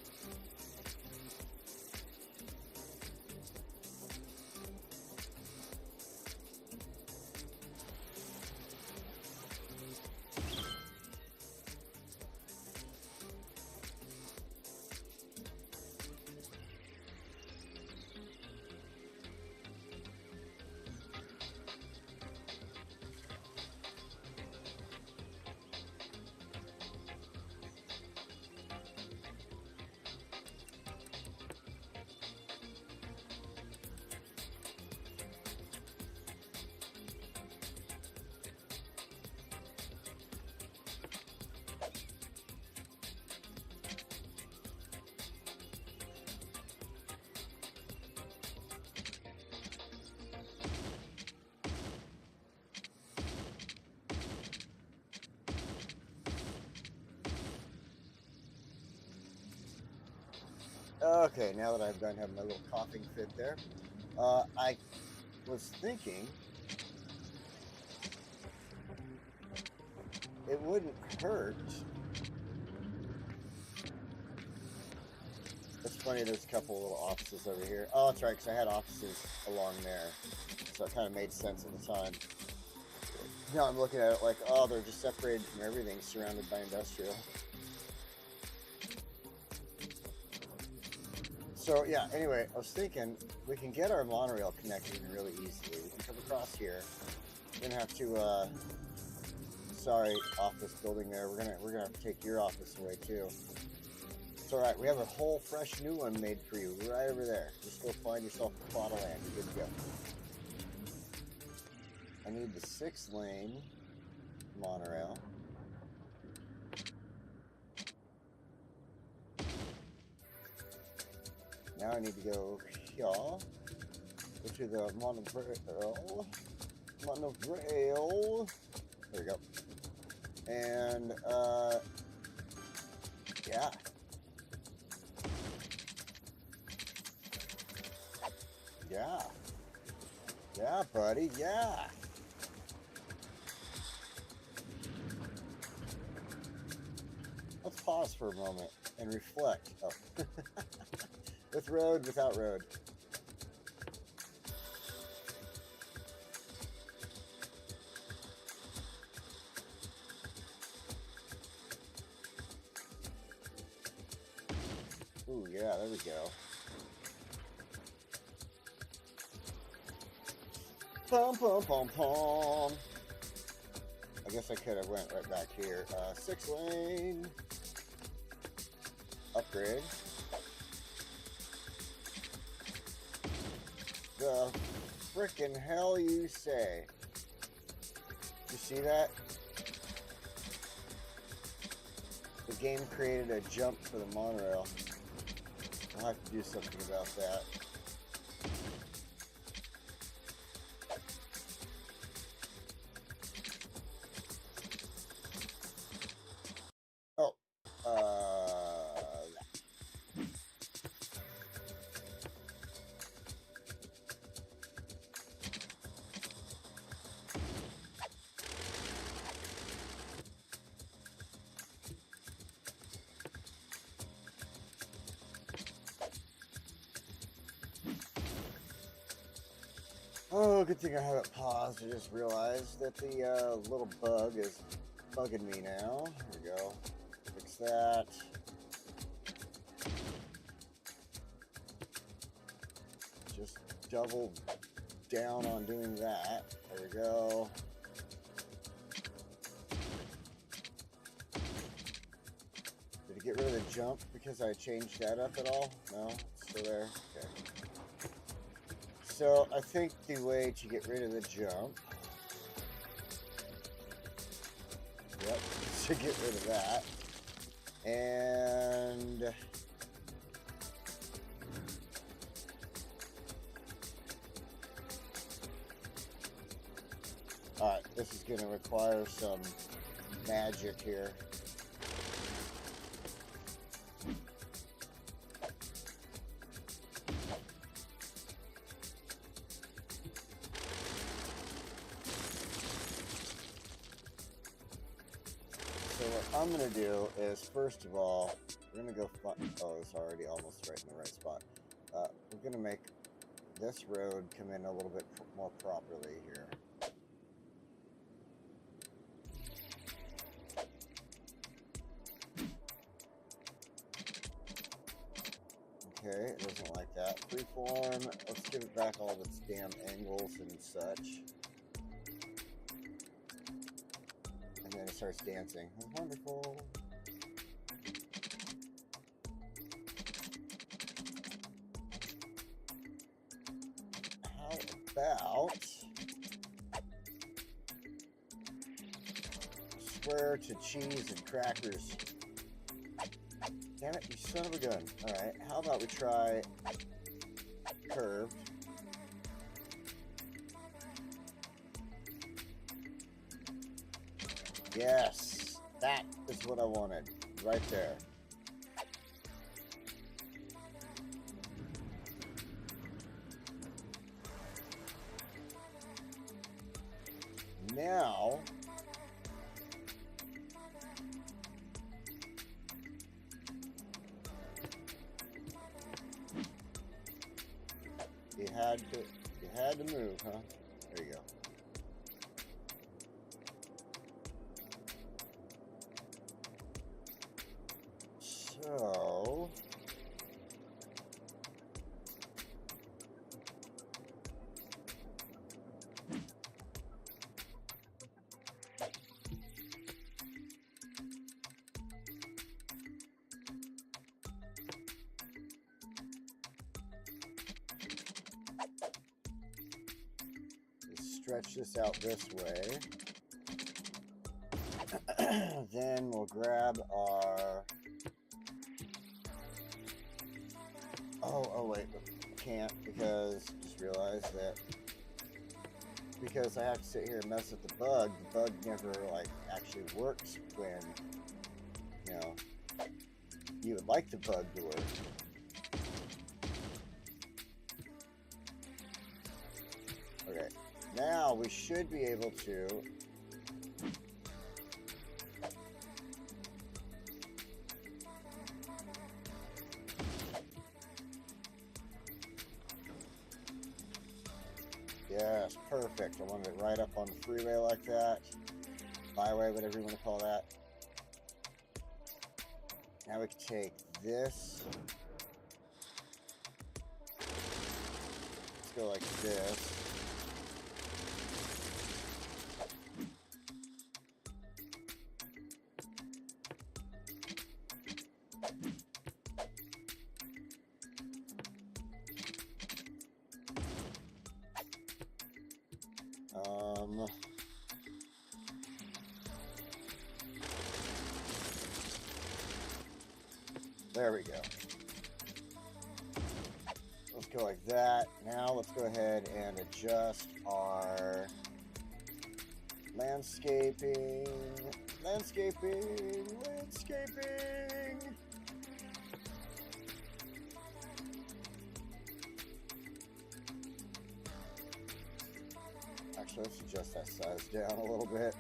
Okay, now that I've done having my little coughing fit there, I was thinking it wouldn't hurt. It's funny, there's a couple little offices over here. Oh, that's right, because I had offices along there, so it kind of made sense at the time. Now I'm looking at it like, oh, they're just separated from everything, surrounded by industrial. So yeah, anyway, I was thinking we can get our monorail connected really easily. We can come across here. We're gonna have to sorry, office building there. We're gonna have to take your office away too. It's alright, we have a whole fresh new one made for you right over there. Just go find yourself a plot of land. You're good to go. I need the 6-lane monorail. Now I need to go here, go to the monorail, there we go, and, yeah. Yeah, buddy, yeah. Let's pause for a moment and reflect. Oh. With road, without road. Ooh, yeah, there we go. Pom pom pom pom. I guess I could have went right back here. 6-lane. Upgrade. The frickin' hell you say? You see that? The game created a jump for the monorail. I'll have to do something about that. Oh, oh, good thing I have it paused. I just realized that the little bug is bugging me now. Here we go. Fix that. Just double down on doing that. There we go. Did it get rid of the jump because I changed that up at all? No? It's still there? Okay. So I think the way to get rid of the jump, yep, to get rid of that, and alright, this is going to require some magic here. I'm going to do is, first of all, we're going to go, oh, it's already almost right in the right spot. We're going to make this road come in a little bit more properly here. Okay, it doesn't like that. Freeform, let's give it back all of its damn angles and such. And then it starts dancing. That's wonderful. How about square to cheese and crackers? Damn it, you son of a gun. Alright, how about we try curved? Yes, that is what I wanted. Right there. Now, you had to move, huh? There you go. So, stretch this out this way. Then we'll grab our... Oh wait, can't, because just realized that because I have to sit here and mess with the bug never like actually works when, you know, you would like the bug to work. Okay, now we should be able to yes, perfect. I wanted it right up on the freeway like that. Byway, whatever you want to call that. Now we can take this go like this. There we go. Let's go like that. Now let's go ahead and adjust our landscaping. Landscaping. Actually, let's adjust that size down a little bit.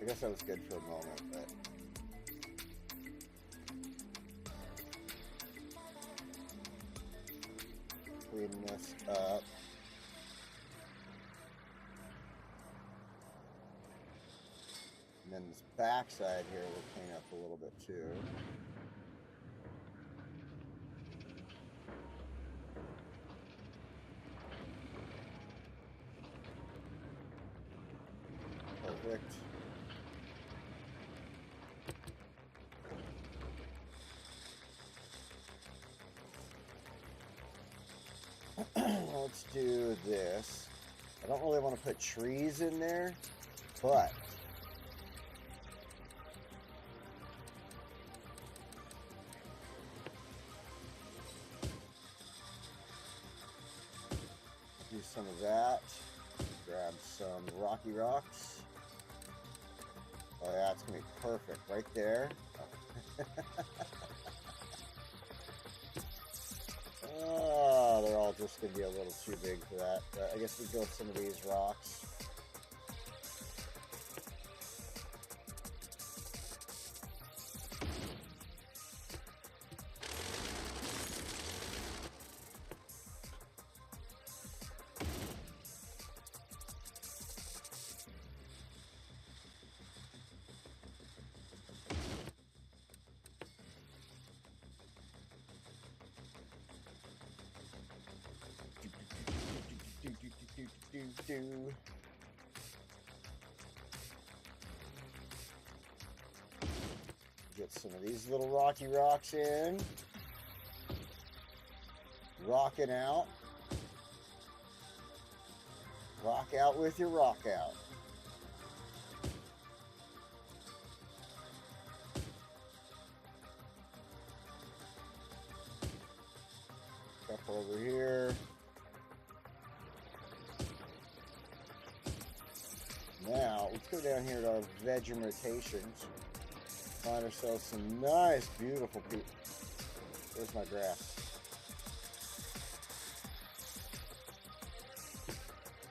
I guess that was good for a moment, but clean this up. And then this back side here we'll clean up a little bit too. Perfect. Let's do this. I don't really want to put trees in there, but do some of that. Grab some rocky rocks. Oh yeah, it's gonna be perfect right there. Oh, they're all just gonna be a little too big for that. But I guess we go with some of these rocks. Get some of these little rocky rocks in. Rocking out. Rock out with your rock out. Couple over here. Now, let's go down here to our vegetations. Find ourselves some nice, beautiful people. Where's my grass?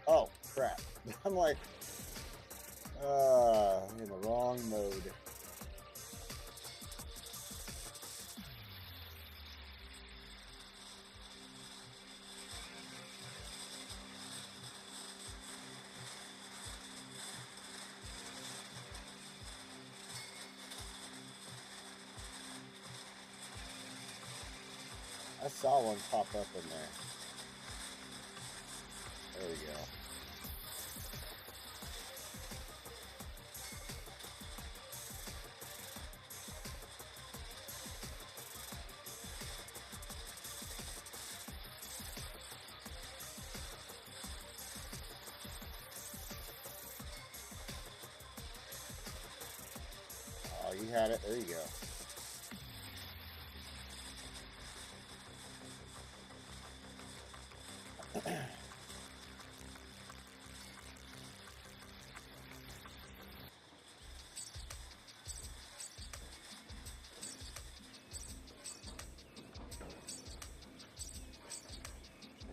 Oh, crap. I'm like, in the wrong mode. I saw one pop up in there. There we go. Oh, you had it. There you go.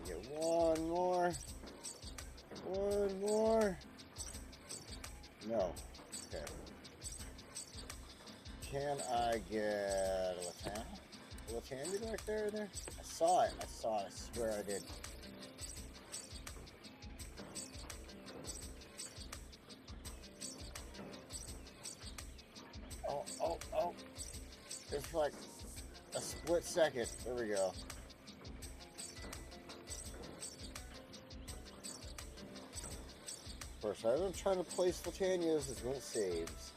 Get one more. One more. No. Okay. Can I get a Latana? A Latana back there? I saw it. I swear I did. Oh. It's like a split second. There we go. course, I've been trying to place Latanias as when it saves.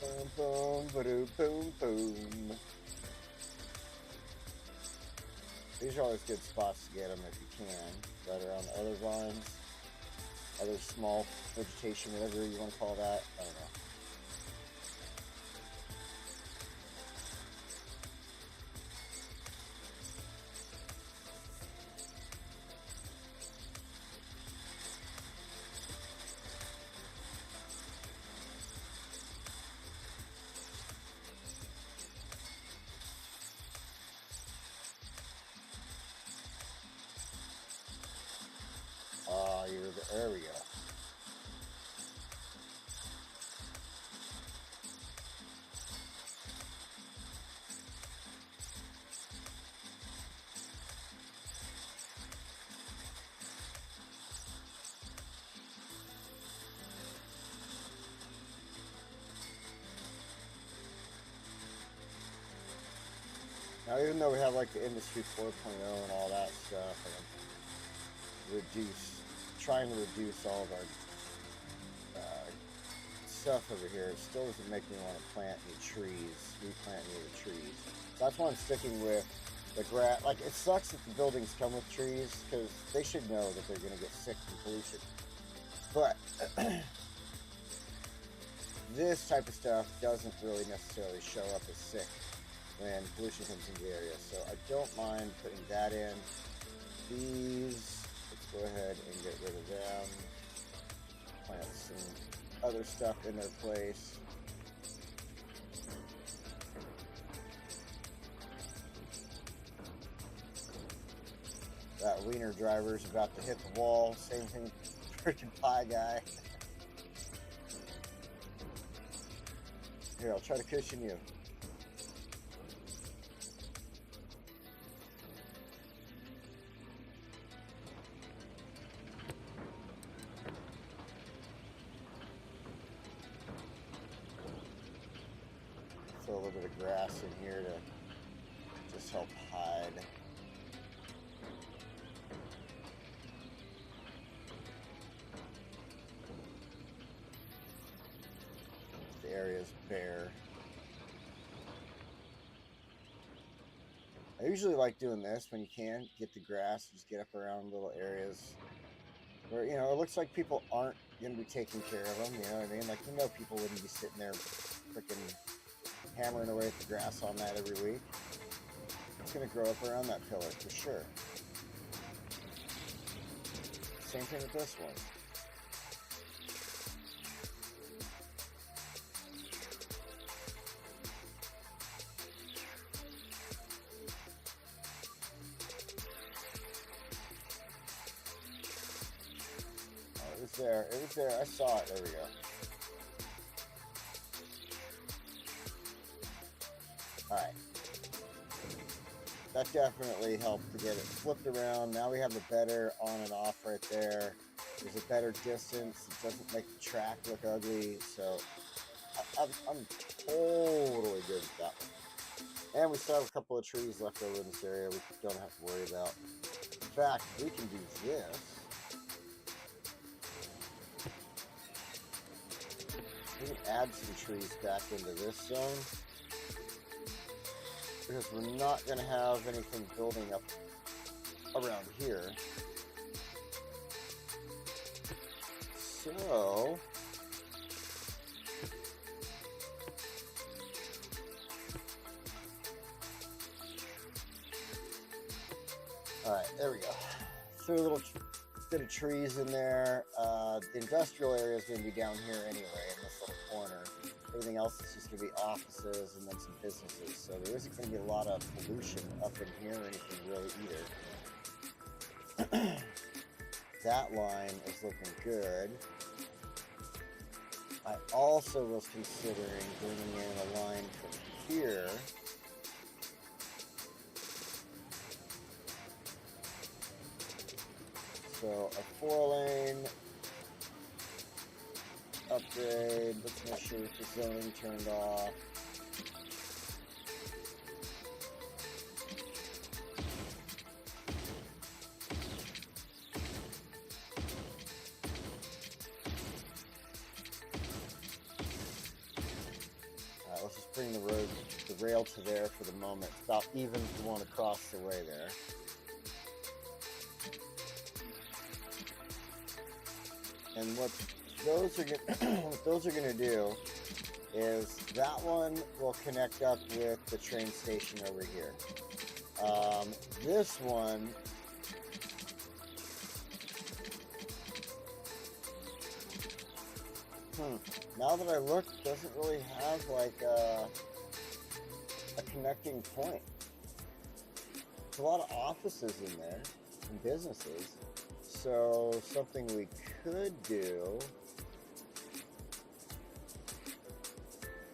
Boom, boom, ba-doo, boom, boom. These are always good spots to get them if you can. Right around the other vines, other small vegetation, whatever you want to call that. I don't know. There we go. Now, even though we have like the Industry 4.0 and all that stuff, and trying to reduce all of our stuff over here, it still doesn't make me want to replant any trees. So that's why I'm sticking with the grass. Like, it sucks that the buildings come with trees, because they should know that they're going to get sick from pollution. But this type of stuff doesn't really necessarily show up as sick when pollution comes into the area. So I don't mind putting that in. These, let's go ahead and get rid of them. Plant some other stuff in their place. That wiener driver's about to hit the wall. Same thing, freaking pie guy. Here, I'll try to cushion you. Throw a little bit of grass in here to just help hide. The area's bare. I usually like doing this when you can get the grass, just get up around little areas where, you know, it looks like people aren't going to be taking care of them, you know what I mean? Like, you know, people wouldn't be sitting there freaking hammering away at the grass on that every week. It's going to grow up around that pillar for sure. Same thing with this one. Oh, it was there. It was there. I saw it. There we go. Alright. That definitely helped to get it flipped around. Now we have a better on and off right there. There's a better distance. It doesn't make the track look ugly. So I'm totally good with that one. And we still have a couple of trees left over in this area we don't have to worry about. In fact, we can do this. We can add some trees back into this zone, because we're not going to have anything building up around here. So, alright, there we go. Threw a little bit of trees in there. The industrial area is going to be down here anyway, in this little corner. Everything else is just going to be offices and then some businesses. So there isn't going to be a lot of pollution up in here or anything really either. That line is looking good. I also was considering bringing in a line from here. So a 4-lane upgrade. Let's make sure with the zoning turned off. Let's just bring the rail to there for the moment. It's about even if you want to cross the way there. And what those are going to do is that one will connect up with the train station over here. This one now that I look, doesn't really have like a connecting point. There's a lot of offices in there and businesses. So something we could do,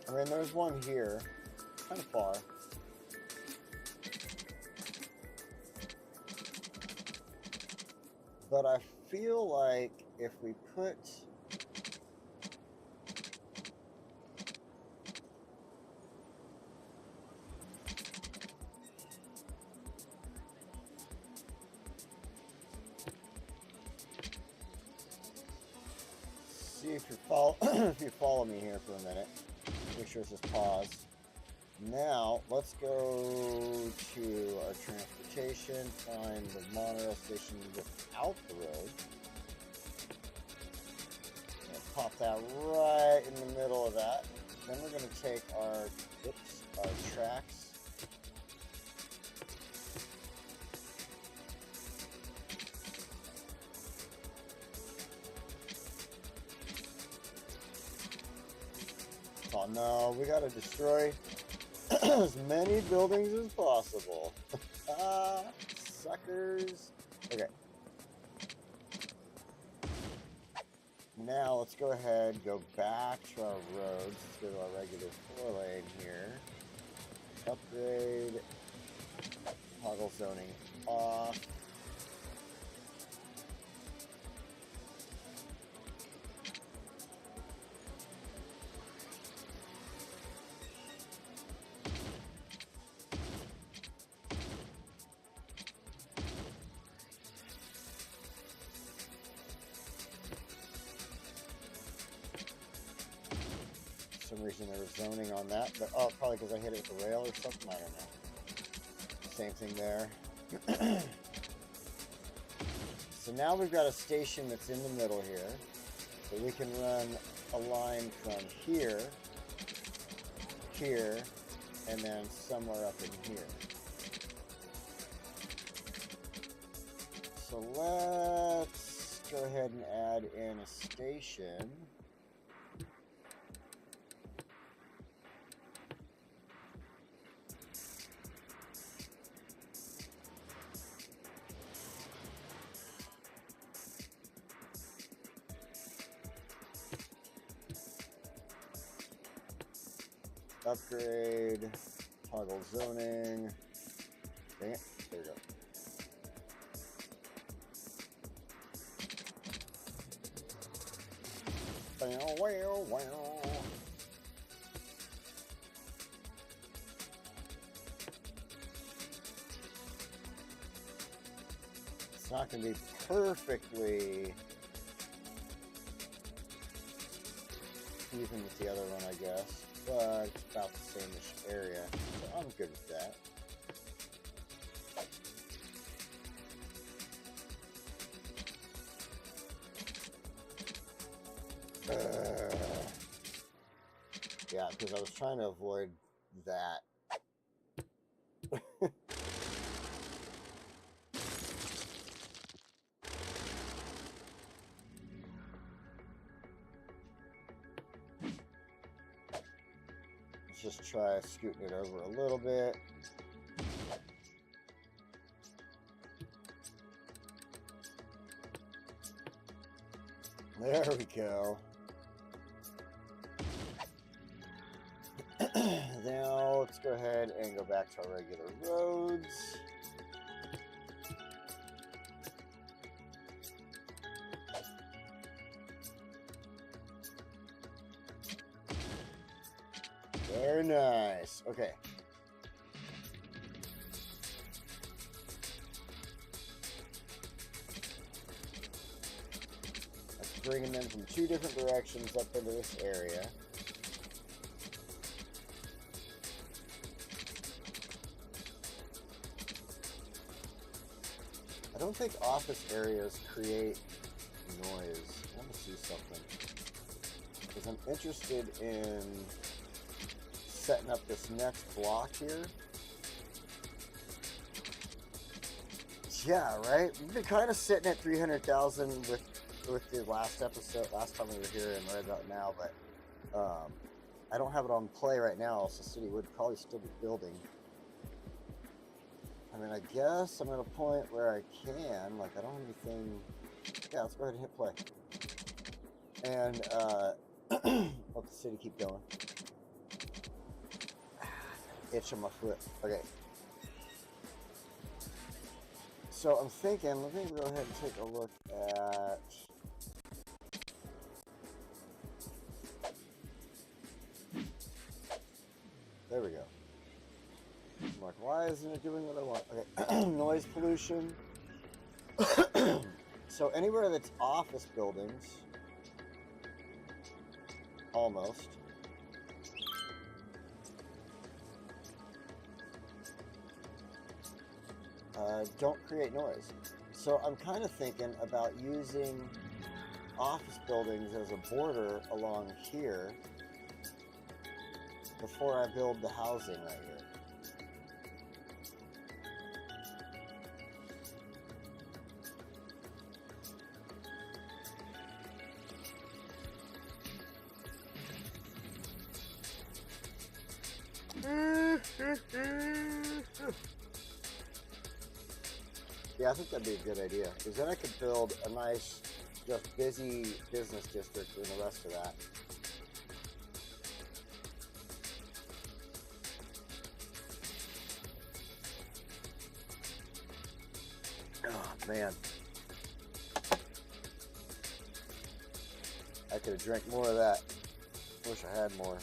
I mean, there's one here, kind of far. But I feel like if we put if you follow me here for a minute, make sure it's just pause. Now let's go to our transportation, find the monorail station without the road, and pop that right in the middle of that. Then we're going to take our tracks. Oh no, we gotta destroy as many buildings as possible. Suckers. Okay. Now let's go ahead, go back to our roads. Let's go to our regular 4-lane here. Upgrade. Toggle zoning off. For some reason there was zoning on that, but probably because I hit it with the rail or something, I don't know. Same thing there. So now we've got a station that's in the middle here, so we can run a line from here, and then somewhere up in here. So let's go ahead and add in a station. Upgrade, toggle zoning. Dang it, there we go. It's not going to be perfectly even with the other one, I guess, but it's about the same-ish area, so I'm good with that. Yeah, because I was trying to avoid that. Let's just try scooting it over a little bit. There we go. Now let's go ahead and go back to our regular roads. Very nice. Okay. That's bringing them from 2 different directions up into this area. I don't think office areas create noise. I want to see something. Because I'm interested in setting up this next block here. Yeah, right? We've been kind of sitting at 300,000 with the last episode, last time we were here, and right about now, but I don't have it on play right now, so City would probably still be building. I mean, I guess I'm at a point where I can, like, I don't have anything. Yeah, let's go ahead and hit play. And let the city keep going. Itch on my foot. Okay. So I'm thinking, let me go ahead and take a look at. There we go. I'm like, why isn't it doing what I want? Okay. Noise pollution. So anywhere that's office buildings, almost. Don't create noise. So I'm kind of thinking about using office buildings as a border along here before I build the housing right here. Yeah, I think that'd be a good idea, because then I could build a nice, just busy business district and the rest of that. Oh, man. I could have drank more of that. Wish I had more.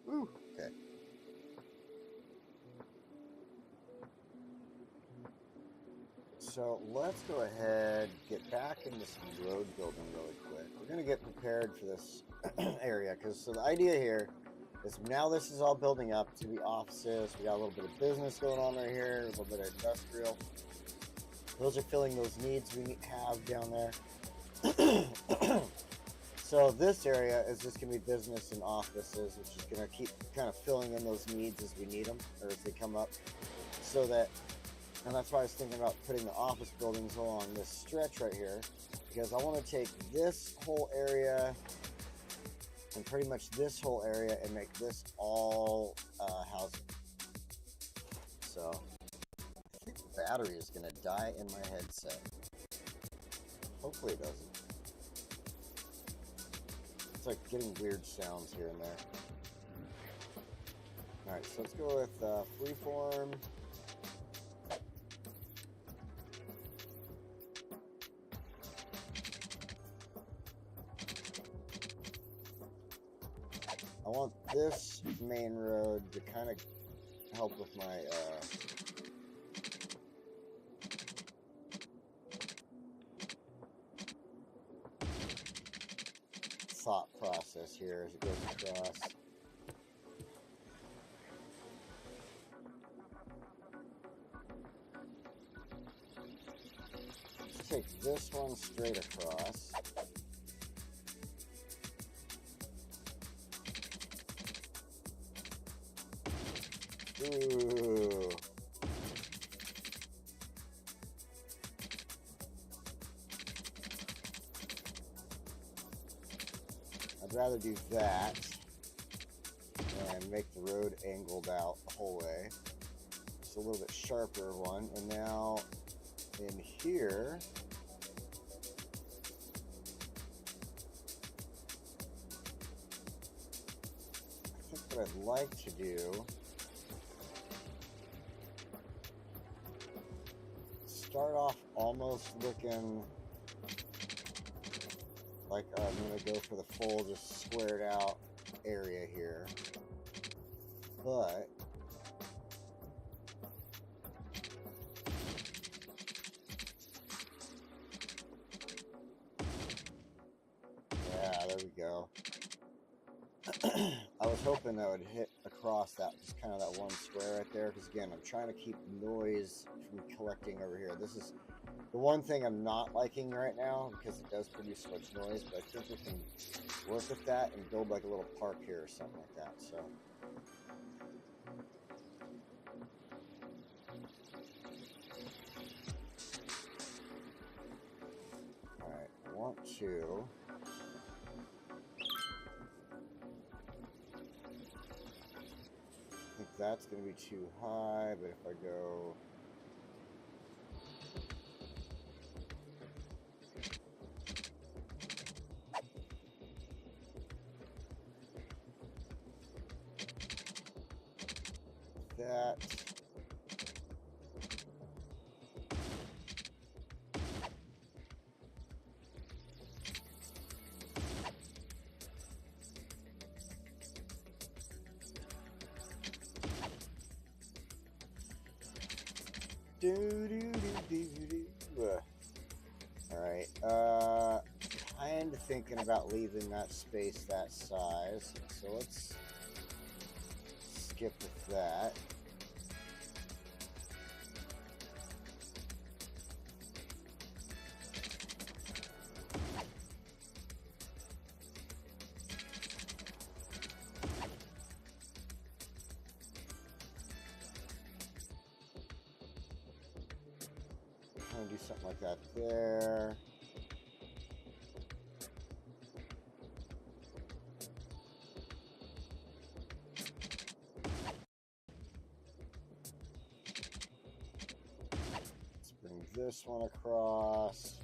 Woo, okay. So let's go ahead, get back into some road building really quick. We're going to get prepared for this area, because so the idea here is now this is all building up to be offices. We got a little bit of business going on right here, a little bit of industrial. Those are filling those needs we have down there. So this area is just going to be business and offices, which is going to keep kind of filling in those needs as we need them, or as they come up, so that. And that's why I was thinking about putting the office buildings along this stretch right here, because I want to take this whole area and pretty much this whole area and make this all housing. So I think the battery is going to die in my headset. Hopefully it doesn't. It's like getting weird sounds here and there. Alright, so let's go with freeform. I want this main road to kind of help with my thought process here as it goes across. Let's take this one straight across. Ooh. I'd rather do that and make the road angled out the whole way. It's a little bit sharper one. And now in here, I think what I'd like to do, start off almost looking like I'm going to go for the full, just squared out area here, but yeah, there we go. I was hoping that would hit across that, just kind of that one square right there, because again, I'm trying to keep noise from collecting over here. This is the one thing I'm not liking right now, because it does produce so much noise, but I think we can work with that and build like a little park here or something like that. So all right, I want to I think that's going to be too high, but if I go that, all right, kind of thinking about leaving that space that size, so let's skip with that. Kind of do something like that there. Let's bring this one across.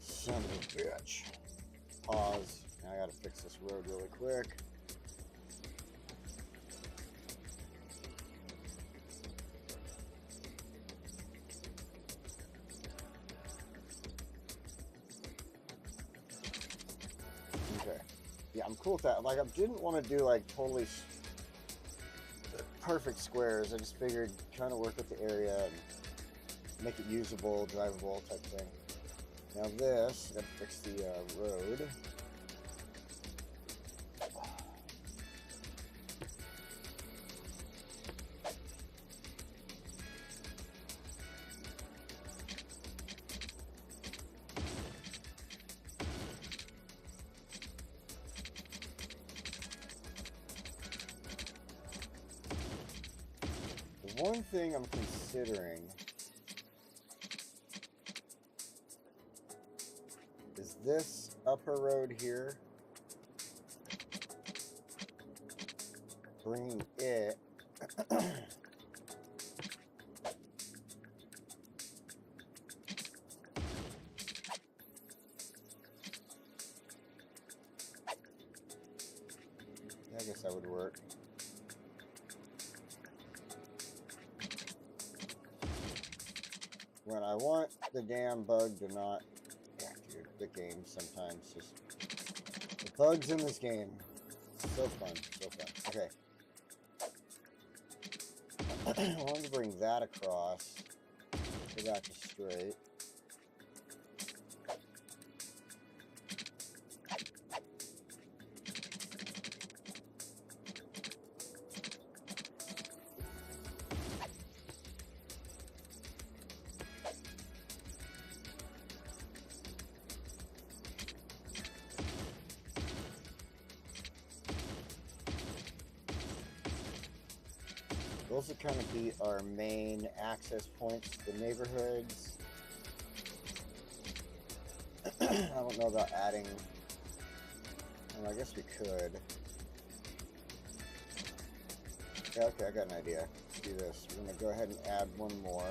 Son of a bitch. Pause. Now I gotta fix this road really quick. Okay. Yeah, I'm cool with that. Like, I didn't want to do like totally perfect squares. I just figured trying to work with the area and make it usable, drivable type thing. Now this, I gotta fix the road. The one thing I'm considering is this upper road here, bringing it I guess that would work. When I want the damn bug to not, yeah, dude, the game sometimes just, the bugs in this game, so fun, so fun. Okay. I wanted to bring that across, go back to straight. Those would kind of be our main access points to the neighborhoods. I don't know about adding, well, I guess we could. Yeah, okay, I got an idea. Let's do this. We're going to go ahead and add one more.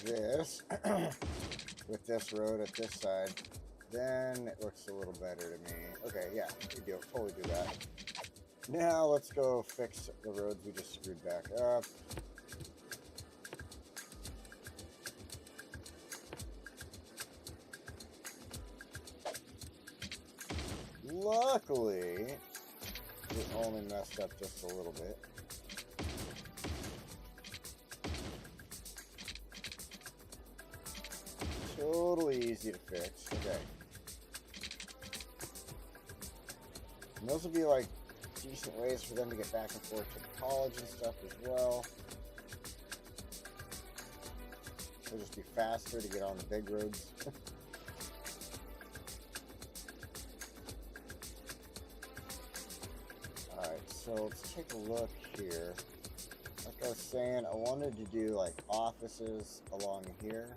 this with this road at this side, then it looks a little better to me. Okay, yeah, we do totally do that. Now let's go fix the roads we just screwed back up. Luckily, it only messed up just a little bit. Totally easy to fix. Okay. And those will be like decent ways for them to get back and forth to college and stuff as well. It'll just be faster to get on the big roads. Alright, so let's take a look here. Like I was saying, I wanted to do like offices along here.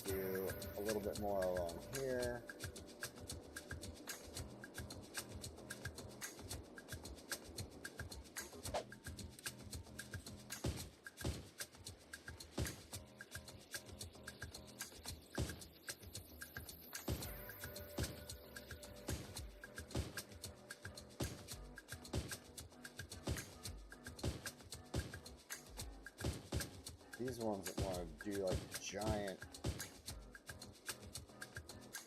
Do a little bit more along here. These ones that want to do like giant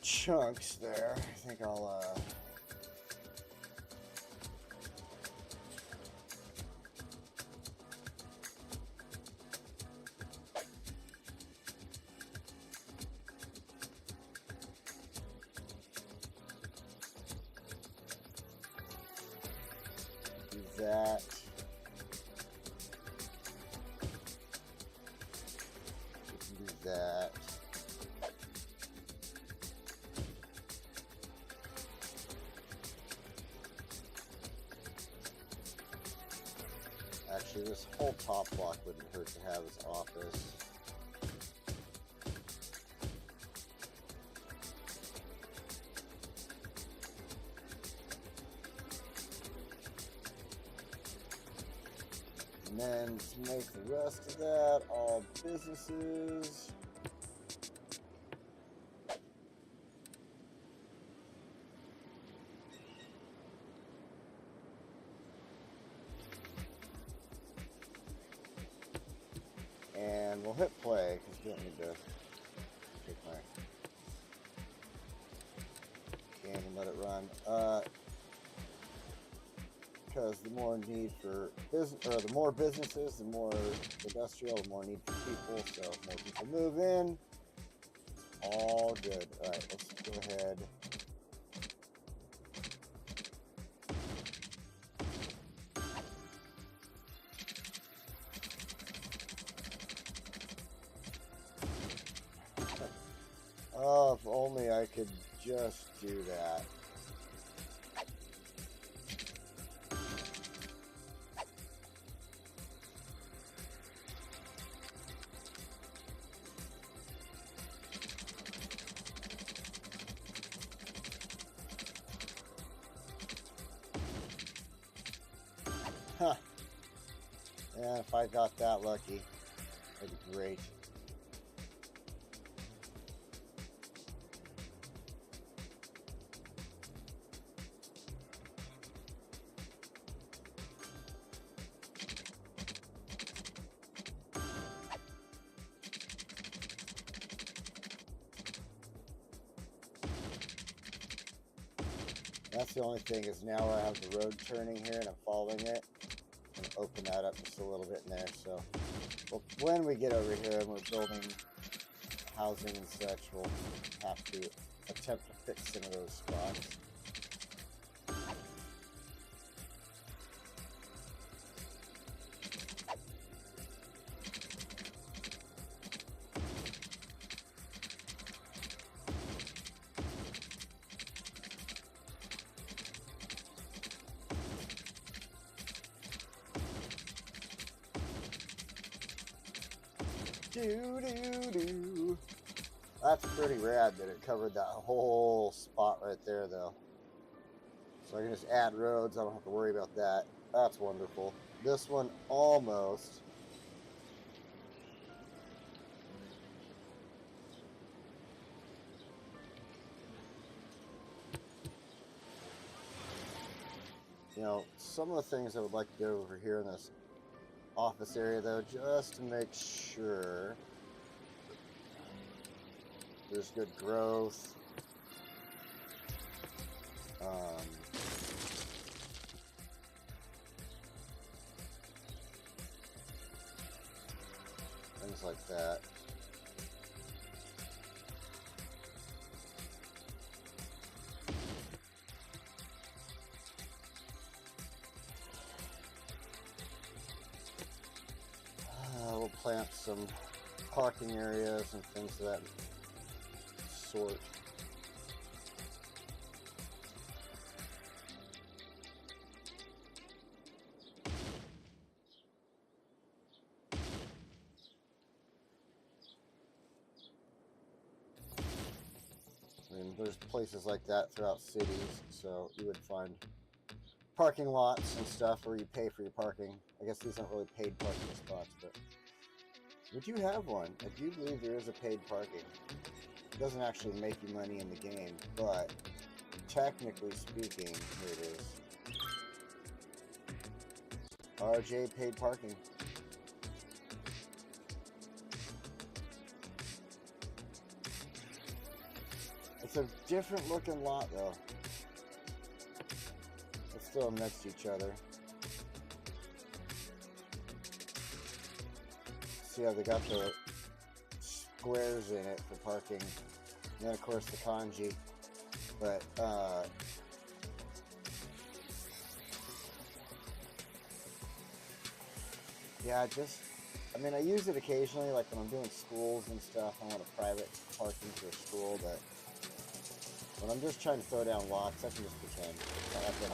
chunks there, I think I'll do that. We can do that. Actually, this whole top block wouldn't hurt to have as office. And then to make the rest of that all businesses. And we'll hit play because we don't need to take my game and let it run. Because the more need for business, or the more businesses, the more industrial, the more need for people. So more people move in. All good. All right, let's go ahead. Oh, if only I could just do that. Huh. Yeah, if I got that lucky, that'd be great. That's the only thing is now where I have the road turning here and I'm following it. I'm going to open that up just a little bit in there. So well, when we get over here and we're building housing and such, we'll have to attempt to fix some of those spots. Do. That's pretty rad that it covered that whole spot right there, though. So I can just add roads. I don't have to worry about that. That's wonderful. This one almost. You know, some of the things I would like to do over here in this office area, though, just to make sure there's good growth. Things like that. We'll plant some parking areas and things of that sort. I mean, there's places like that throughout cities, so you would find parking lots and stuff where you pay for your parking. I guess these aren't really paid parking spots, but would you have one? I do believe there is a paid parking. It doesn't actually make you money in the game, but technically speaking, here it is. RJ paid parking. It's a different looking lot though. It's still next to each other. See how they got the squares in it for parking. And then of course the kanji. But yeah, I mean, I use it occasionally, like when I'm doing schools and stuff. I want a private parking for a school, but when I'm just trying to throw down lots, I can just pretend. I have to,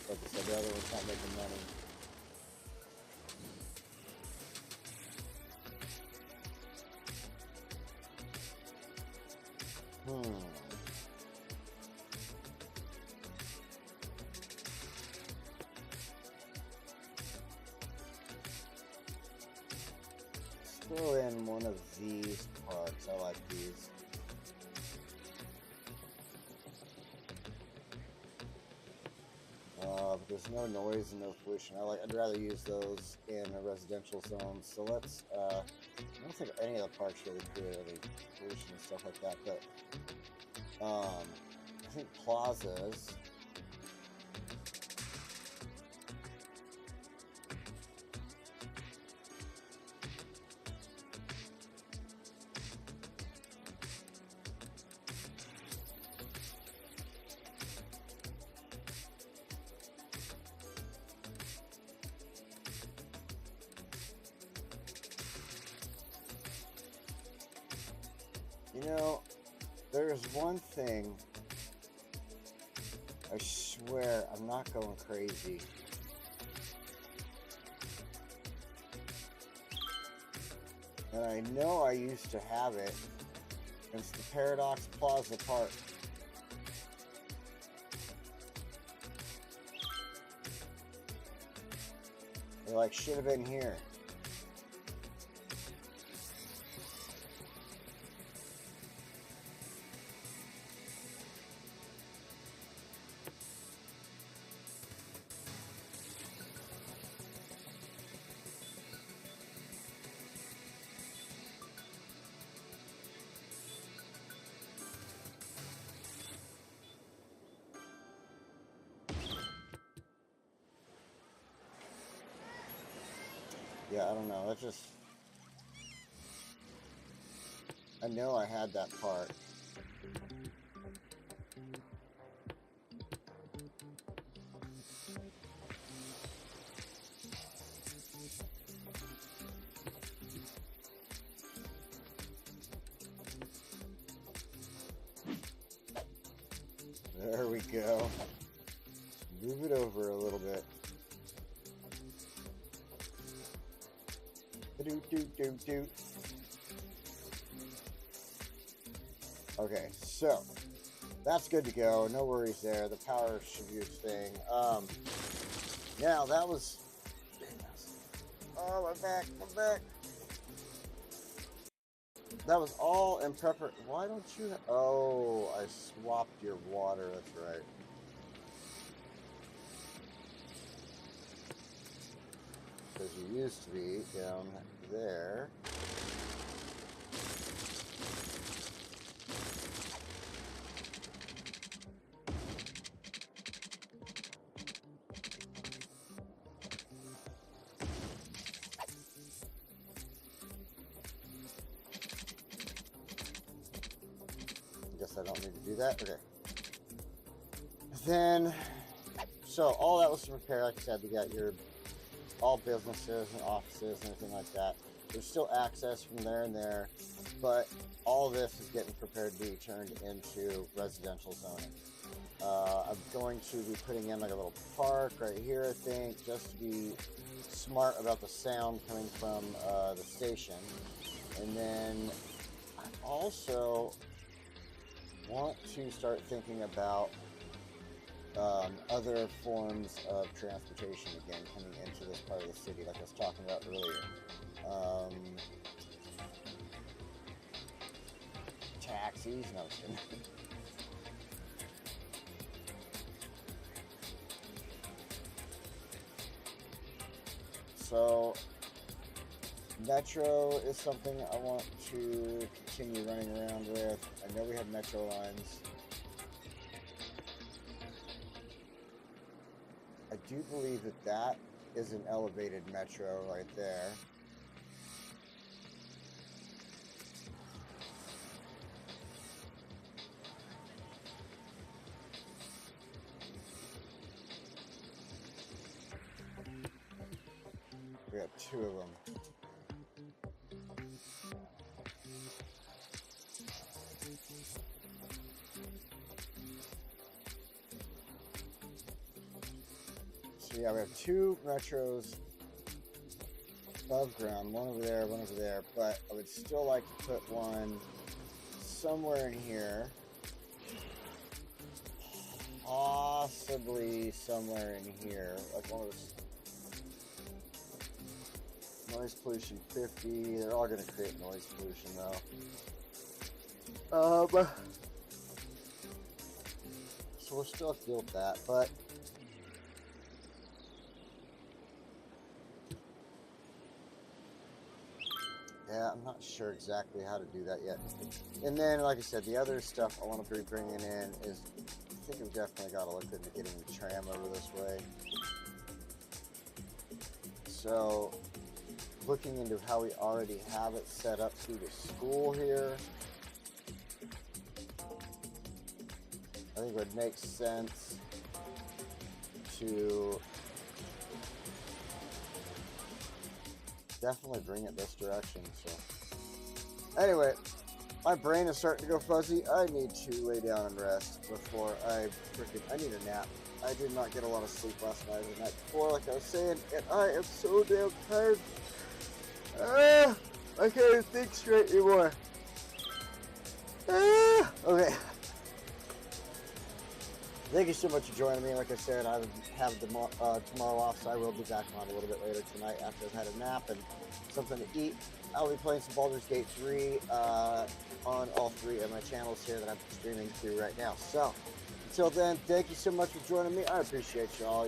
like I said, the other one's not making money. Throw in one of these parts. I like these. But there's no noise and no pollution. I'd rather use those in a residential zone. So let's. I don't think any of the parks really create any pollution and stuff like that. But I think plazas. You know, there's one thing, I swear I'm not going crazy. And I know I used to have it. It's the Paradox Plaza Park. It like should have been here. Yeah, I don't know. That's just... I know I had that part. There we go. Move it over a little bit. Do. Okay, so that's good to go. No worries there. The power should be its thing. Now that was... Oh, my back. That was all in preparation. Why don't you... Oh, I swapped your water. That's right. because you used to be down there. Guess I don't need to do that. Okay. Then, so all that was to repair. Like I said, you got your all businesses and offices and everything like that. There's still access from there and there, but all this is getting prepared to be turned into residential zoning. I'm going to be putting in like a little park right here, I think, just to be smart about the sound coming from the station. And then I also want to start thinking about other forms of transportation again coming into this part of the city, like I was talking about earlier. Taxis, no, I'm kidding. So Metro is something I want to continue running around with. I know we have Metro lines. I do believe that that is an elevated Metro right there. We got two of them. So yeah, we have two Metros above ground, one over there, but I would still like to put one somewhere in here. Possibly somewhere in here, like one of those. Noise pollution 50. They're all going to create noise pollution though. So we'll still have to deal with that, but yeah, I'm not sure exactly how to do that yet. And then, like I said, the other stuff I want to be bringing in is, I think we've definitely got to look into getting the tram over this way. So, looking into how we already have it set up through the school here, I think it would make sense to definitely bring it this direction. So anyway, my brain is starting to go fuzzy. I need to lay down and rest before I need a nap. I did not get a lot of sleep last night or the night before, like I was saying, and I am so damn tired. I can't even think straight anymore. Okay. Thank you so much for joining me. Like I said, I have tomorrow off, so I will be back on a little bit later tonight after I've had a nap and something to eat. I'll be playing some Baldur's Gate 3 on all three of my channels here that I'm streaming through right now. So, until then, thank you so much for joining me. I appreciate you all.